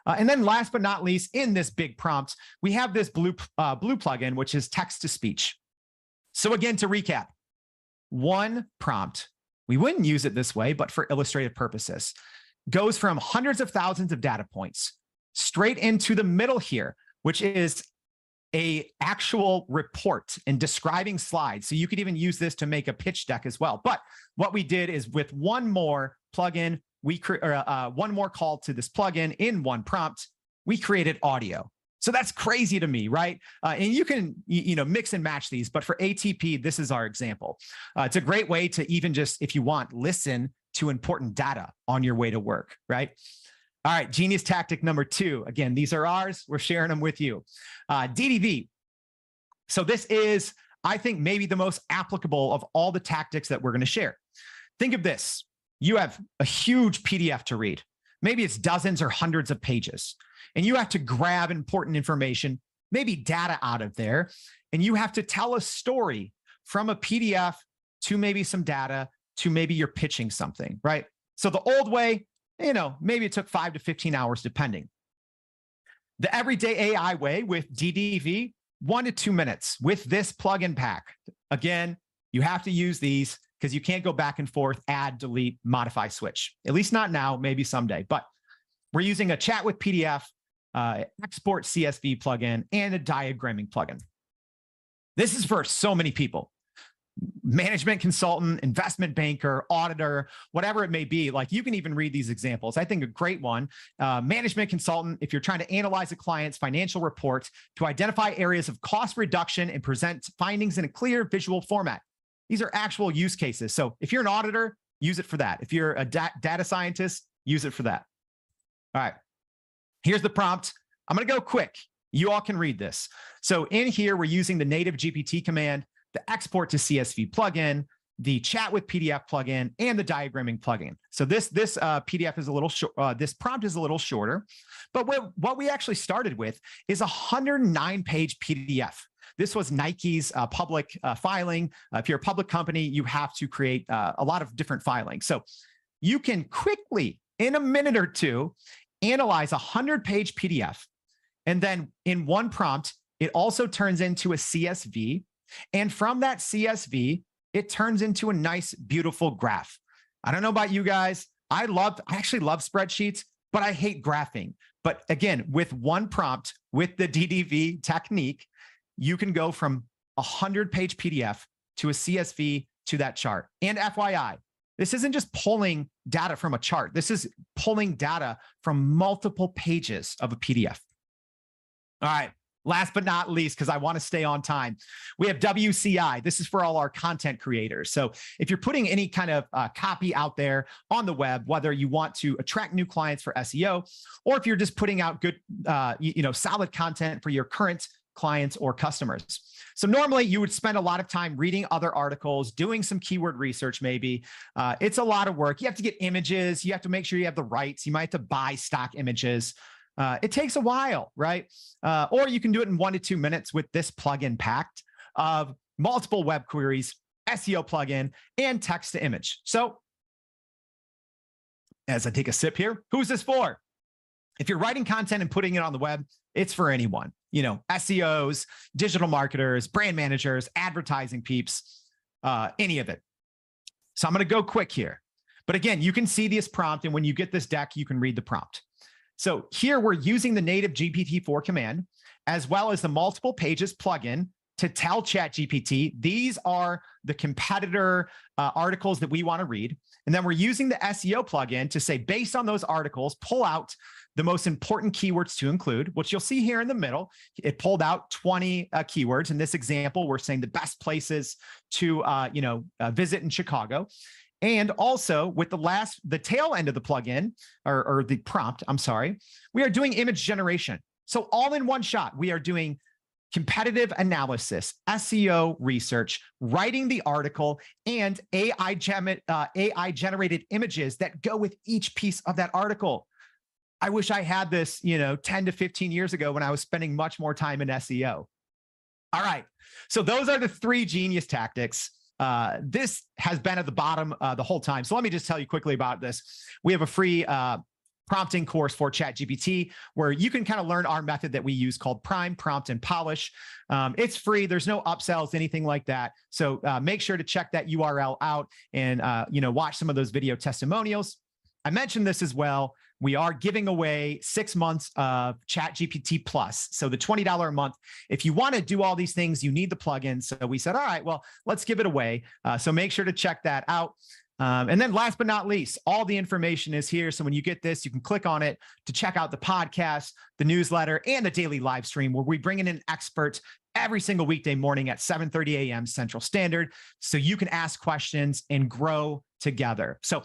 And then last but not least, in this big prompt, we have this blue plugin, which is text-to-speech. So again, to recap, one prompt, we wouldn't use it this way, but for illustrative purposes, goes from hundreds of thousands of data points straight into the middle here, which is a actual report and describing slides. So you could even use this to make a pitch deck as well. But what we did is with one more plugin, one more call to this plugin in one prompt, we created audio. So that's crazy to me, right? And you can, mix and match these, but for ATP, this is our example. It's a great way to even just, if you want, listen to important data on your way to work, right? All right, genius tactic number 2. Again, these are ours. We're sharing them with you. DDV. So this is, I think, maybe the most applicable of all the tactics that we're going to share. Think of this. You have a huge PDF to read. Maybe it's dozens or hundreds of pages. And you have to grab important information, maybe data out of there, and you have to tell a story from a PDF to maybe some data to maybe you're pitching something, right? So the old way, maybe it took 5 to 15 hours depending. The everyday AI way with DDV, 1 to 2 minutes with this plugin pack. Again, you have to use these because you can't go back and forth, add, delete, modify, switch. At least not now, maybe someday. But we're using a chat with PDF, export CSV plugin, and a diagramming plugin. This is for so many people. Management consultant, investment banker, auditor, whatever it may be. Like, you can even read these examples. I think a great one, management consultant, if you're trying to analyze a client's financial report to identify areas of cost reduction and present findings in a clear visual format. These are actual use cases. So if you're an auditor, use it for that. If you're a data scientist, use it for that. All right, here's the prompt. I'm going to go quick. You all can read this. So in here, we're using the native GPT command, the export to CSV plugin, the chat with PDF plugin, and the diagramming plugin. So this PDF is a little short. This prompt is a little shorter, but what we actually started with is a 109-page PDF. This was Nike's public filing. If you're a public company, you have to create a lot of different filings. So you can quickly, in a minute or two, analyze a 100-page PDF. And then in one prompt, it also turns into a CSV. And from that CSV, it turns into a nice, beautiful graph. I don't know about you guys. I actually love spreadsheets, but I hate graphing. But again, with one prompt, with the DDV technique, you can go from a 100-page PDF to a CSV to that chart. And FYI, this isn't just pulling data from a chart. This is pulling data from multiple pages of a PDF. All right. Last but not least, because I want to stay on time, we have WCI. This is for all our content creators. So if you're putting any kind of copy out there on the web, whether you want to attract new clients for SEO, or if you're just putting out good, solid content for your current clients or customers. So normally you would spend a lot of time reading other articles, doing some keyword research maybe. It's a lot of work. You have to get images. You have to make sure you have the rights. You might have to buy stock images. It takes a while, right? Or you can do it in 1 to 2 minutes with this plugin packed of multiple web queries, SEO plugin, and text to image. So as I take a sip here, who's this for? If you're writing content and putting it on the web, it's for anyone. SEOs, digital marketers, brand managers, advertising peeps, any of it. So I'm going to go quick here. But again, you can see this prompt, and when you get this deck, you can read the prompt. So here we're using the native GPT-4 command, as well as the multiple pages plugin to tell ChatGPT, these are the competitor articles that we want to read. And then we're using the SEO plugin to say, based on those articles, pull out the most important keywords to include, which you'll see here in the middle. It pulled out 20 keywords. In this example, we're saying the best places to visit in Chicago. And also with the tail end of the plugin or the prompt, I'm sorry, we are doing image generation. So all in one shot, we are doing competitive analysis, SEO research, writing the article, and AI generated images that go with each piece of that article. I wish I had this, 10 to 15 years ago when I was spending much more time in SEO. All right. So those are the 3 genius tactics. This has been at the bottom the whole time. So let me just tell you quickly about this. We have a free prompting course for ChatGPT where you can kind of learn our method that we use called Prime, Prompt, and Polish. It's free. There's no upsells, anything like that. So make sure to check that URL out and watch some of those video testimonials. I mentioned this as well. We are giving away 6 months of ChatGPT Plus. So the $20 a month. If you want to do all these things, you need the plugin. So we said, all right, well, let's give it away. So make sure to check that out. And then last but not least, all the information is here. So when you get this, you can click on it to check out the podcast, the newsletter, and the daily live stream where we bring in an expert every single weekday morning at 7:30 a.m. Central Standard. So you can ask questions and grow together. So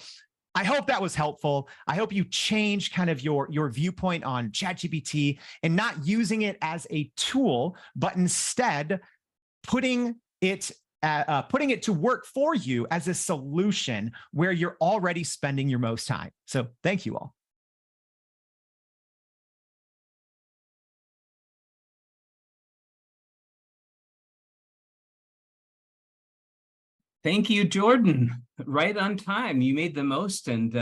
I hope that was helpful. I hope you change kind of your viewpoint on ChatGPT and not using it as a tool, but instead putting it to work for you as a solution where you're already spending your most time. So thank you all. Thank you, Jordan. Right on time. You made the most, and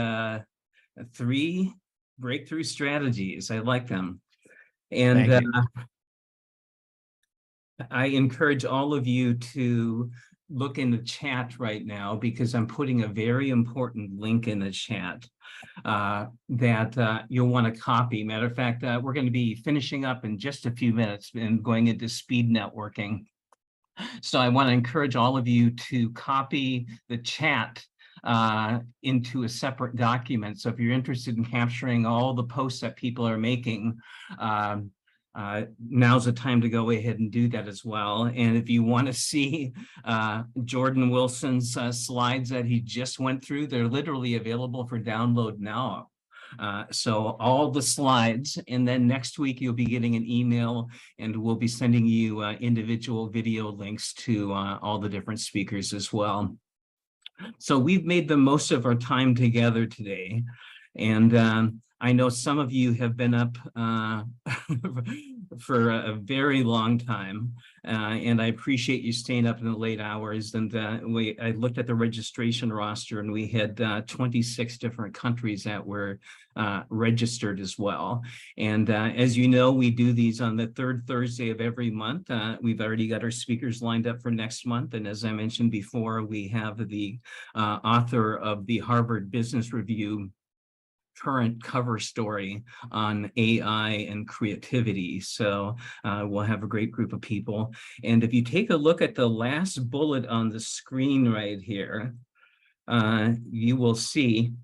3 breakthrough strategies. I like them. And Thank you. I encourage all of you to look in the chat right now, because I'm putting a very important link in the chat that you'll want to copy. Matter of fact, we're going to be finishing up in just a few minutes and going into speed networking. So I want to encourage all of you to copy the chat into a separate document. So if you're interested in capturing all the posts that people are making, now's the time to go ahead and do that as well. And if you want to see Jordan Wilson's slides that he just went through, they're literally available for download now. So all the slides, and then next week you'll be getting an email, and we'll be sending you individual video links to all the different speakers as well. So we've made the most of our time together today. And I know some of you have been up for a very long time, and I appreciate you staying up in the late hours. And I looked at the registration roster, and we had 26 different countries that were registered as well. And as you know, we do these on the third Thursday of every month. We've already got our speakers lined up for next month. And as I mentioned before, we have the author of the Harvard Business Review current cover story on AI and creativity. So we'll have a great group of people. And if you take a look at the last bullet on the screen right here, you will see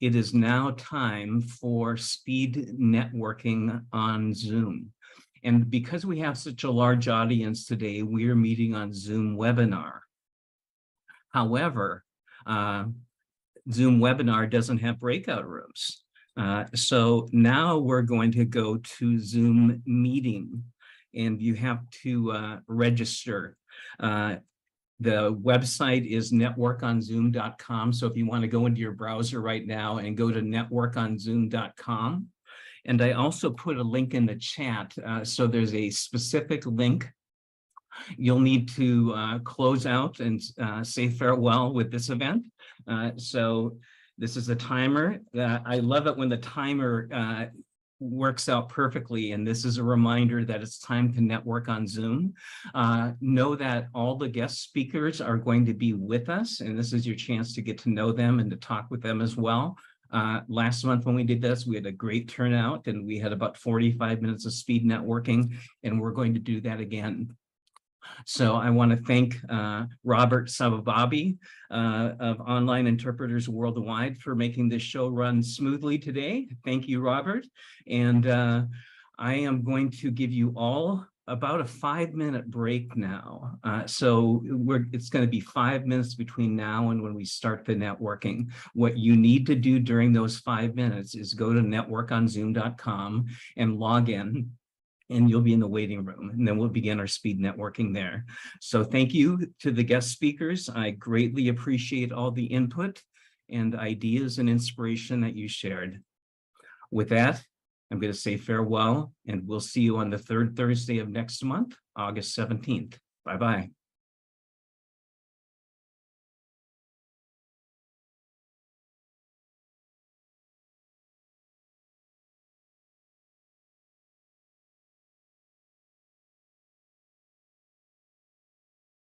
it is now time for speed networking on Zoom. And because we have such a large audience today, we're meeting on Zoom webinar. However, Zoom webinar doesn't have breakout rooms. So now we're going to go to Zoom meeting, and you have to register. The website is networkonzoom.com. So if you want to go into your browser right now and go to networkonzoom.com. And I also put a link in the chat. So there's a specific link. You'll need to close out and say farewell with this event. So this is a timer. I love it when the timer works out perfectly. And this is a reminder that it's time to network on Zoom. Know that all the guest speakers are going to be with us, and this is your chance to get to know them and to talk with them as well. Last month when we did this, we had a great turnout, and we had about 45 minutes of speed networking, and we're going to do that again. So I want to thank Robert Sabababi of Online Interpreters Worldwide for making this show run smoothly today. Thank you, Robert. And I am going to give you all about a 5-minute break now. So it's going to be 5 minutes between now and when we start the networking. What you need to do during those 5 minutes is go to networkonzoom.com and log in, and you'll be in the waiting room, and then we'll begin our speed networking there. So thank you to the guest speakers. I greatly appreciate all the input and ideas and inspiration that you shared. With that, I'm going to say farewell, and we'll see you on the third Thursday of next month, August 17th. Bye-bye.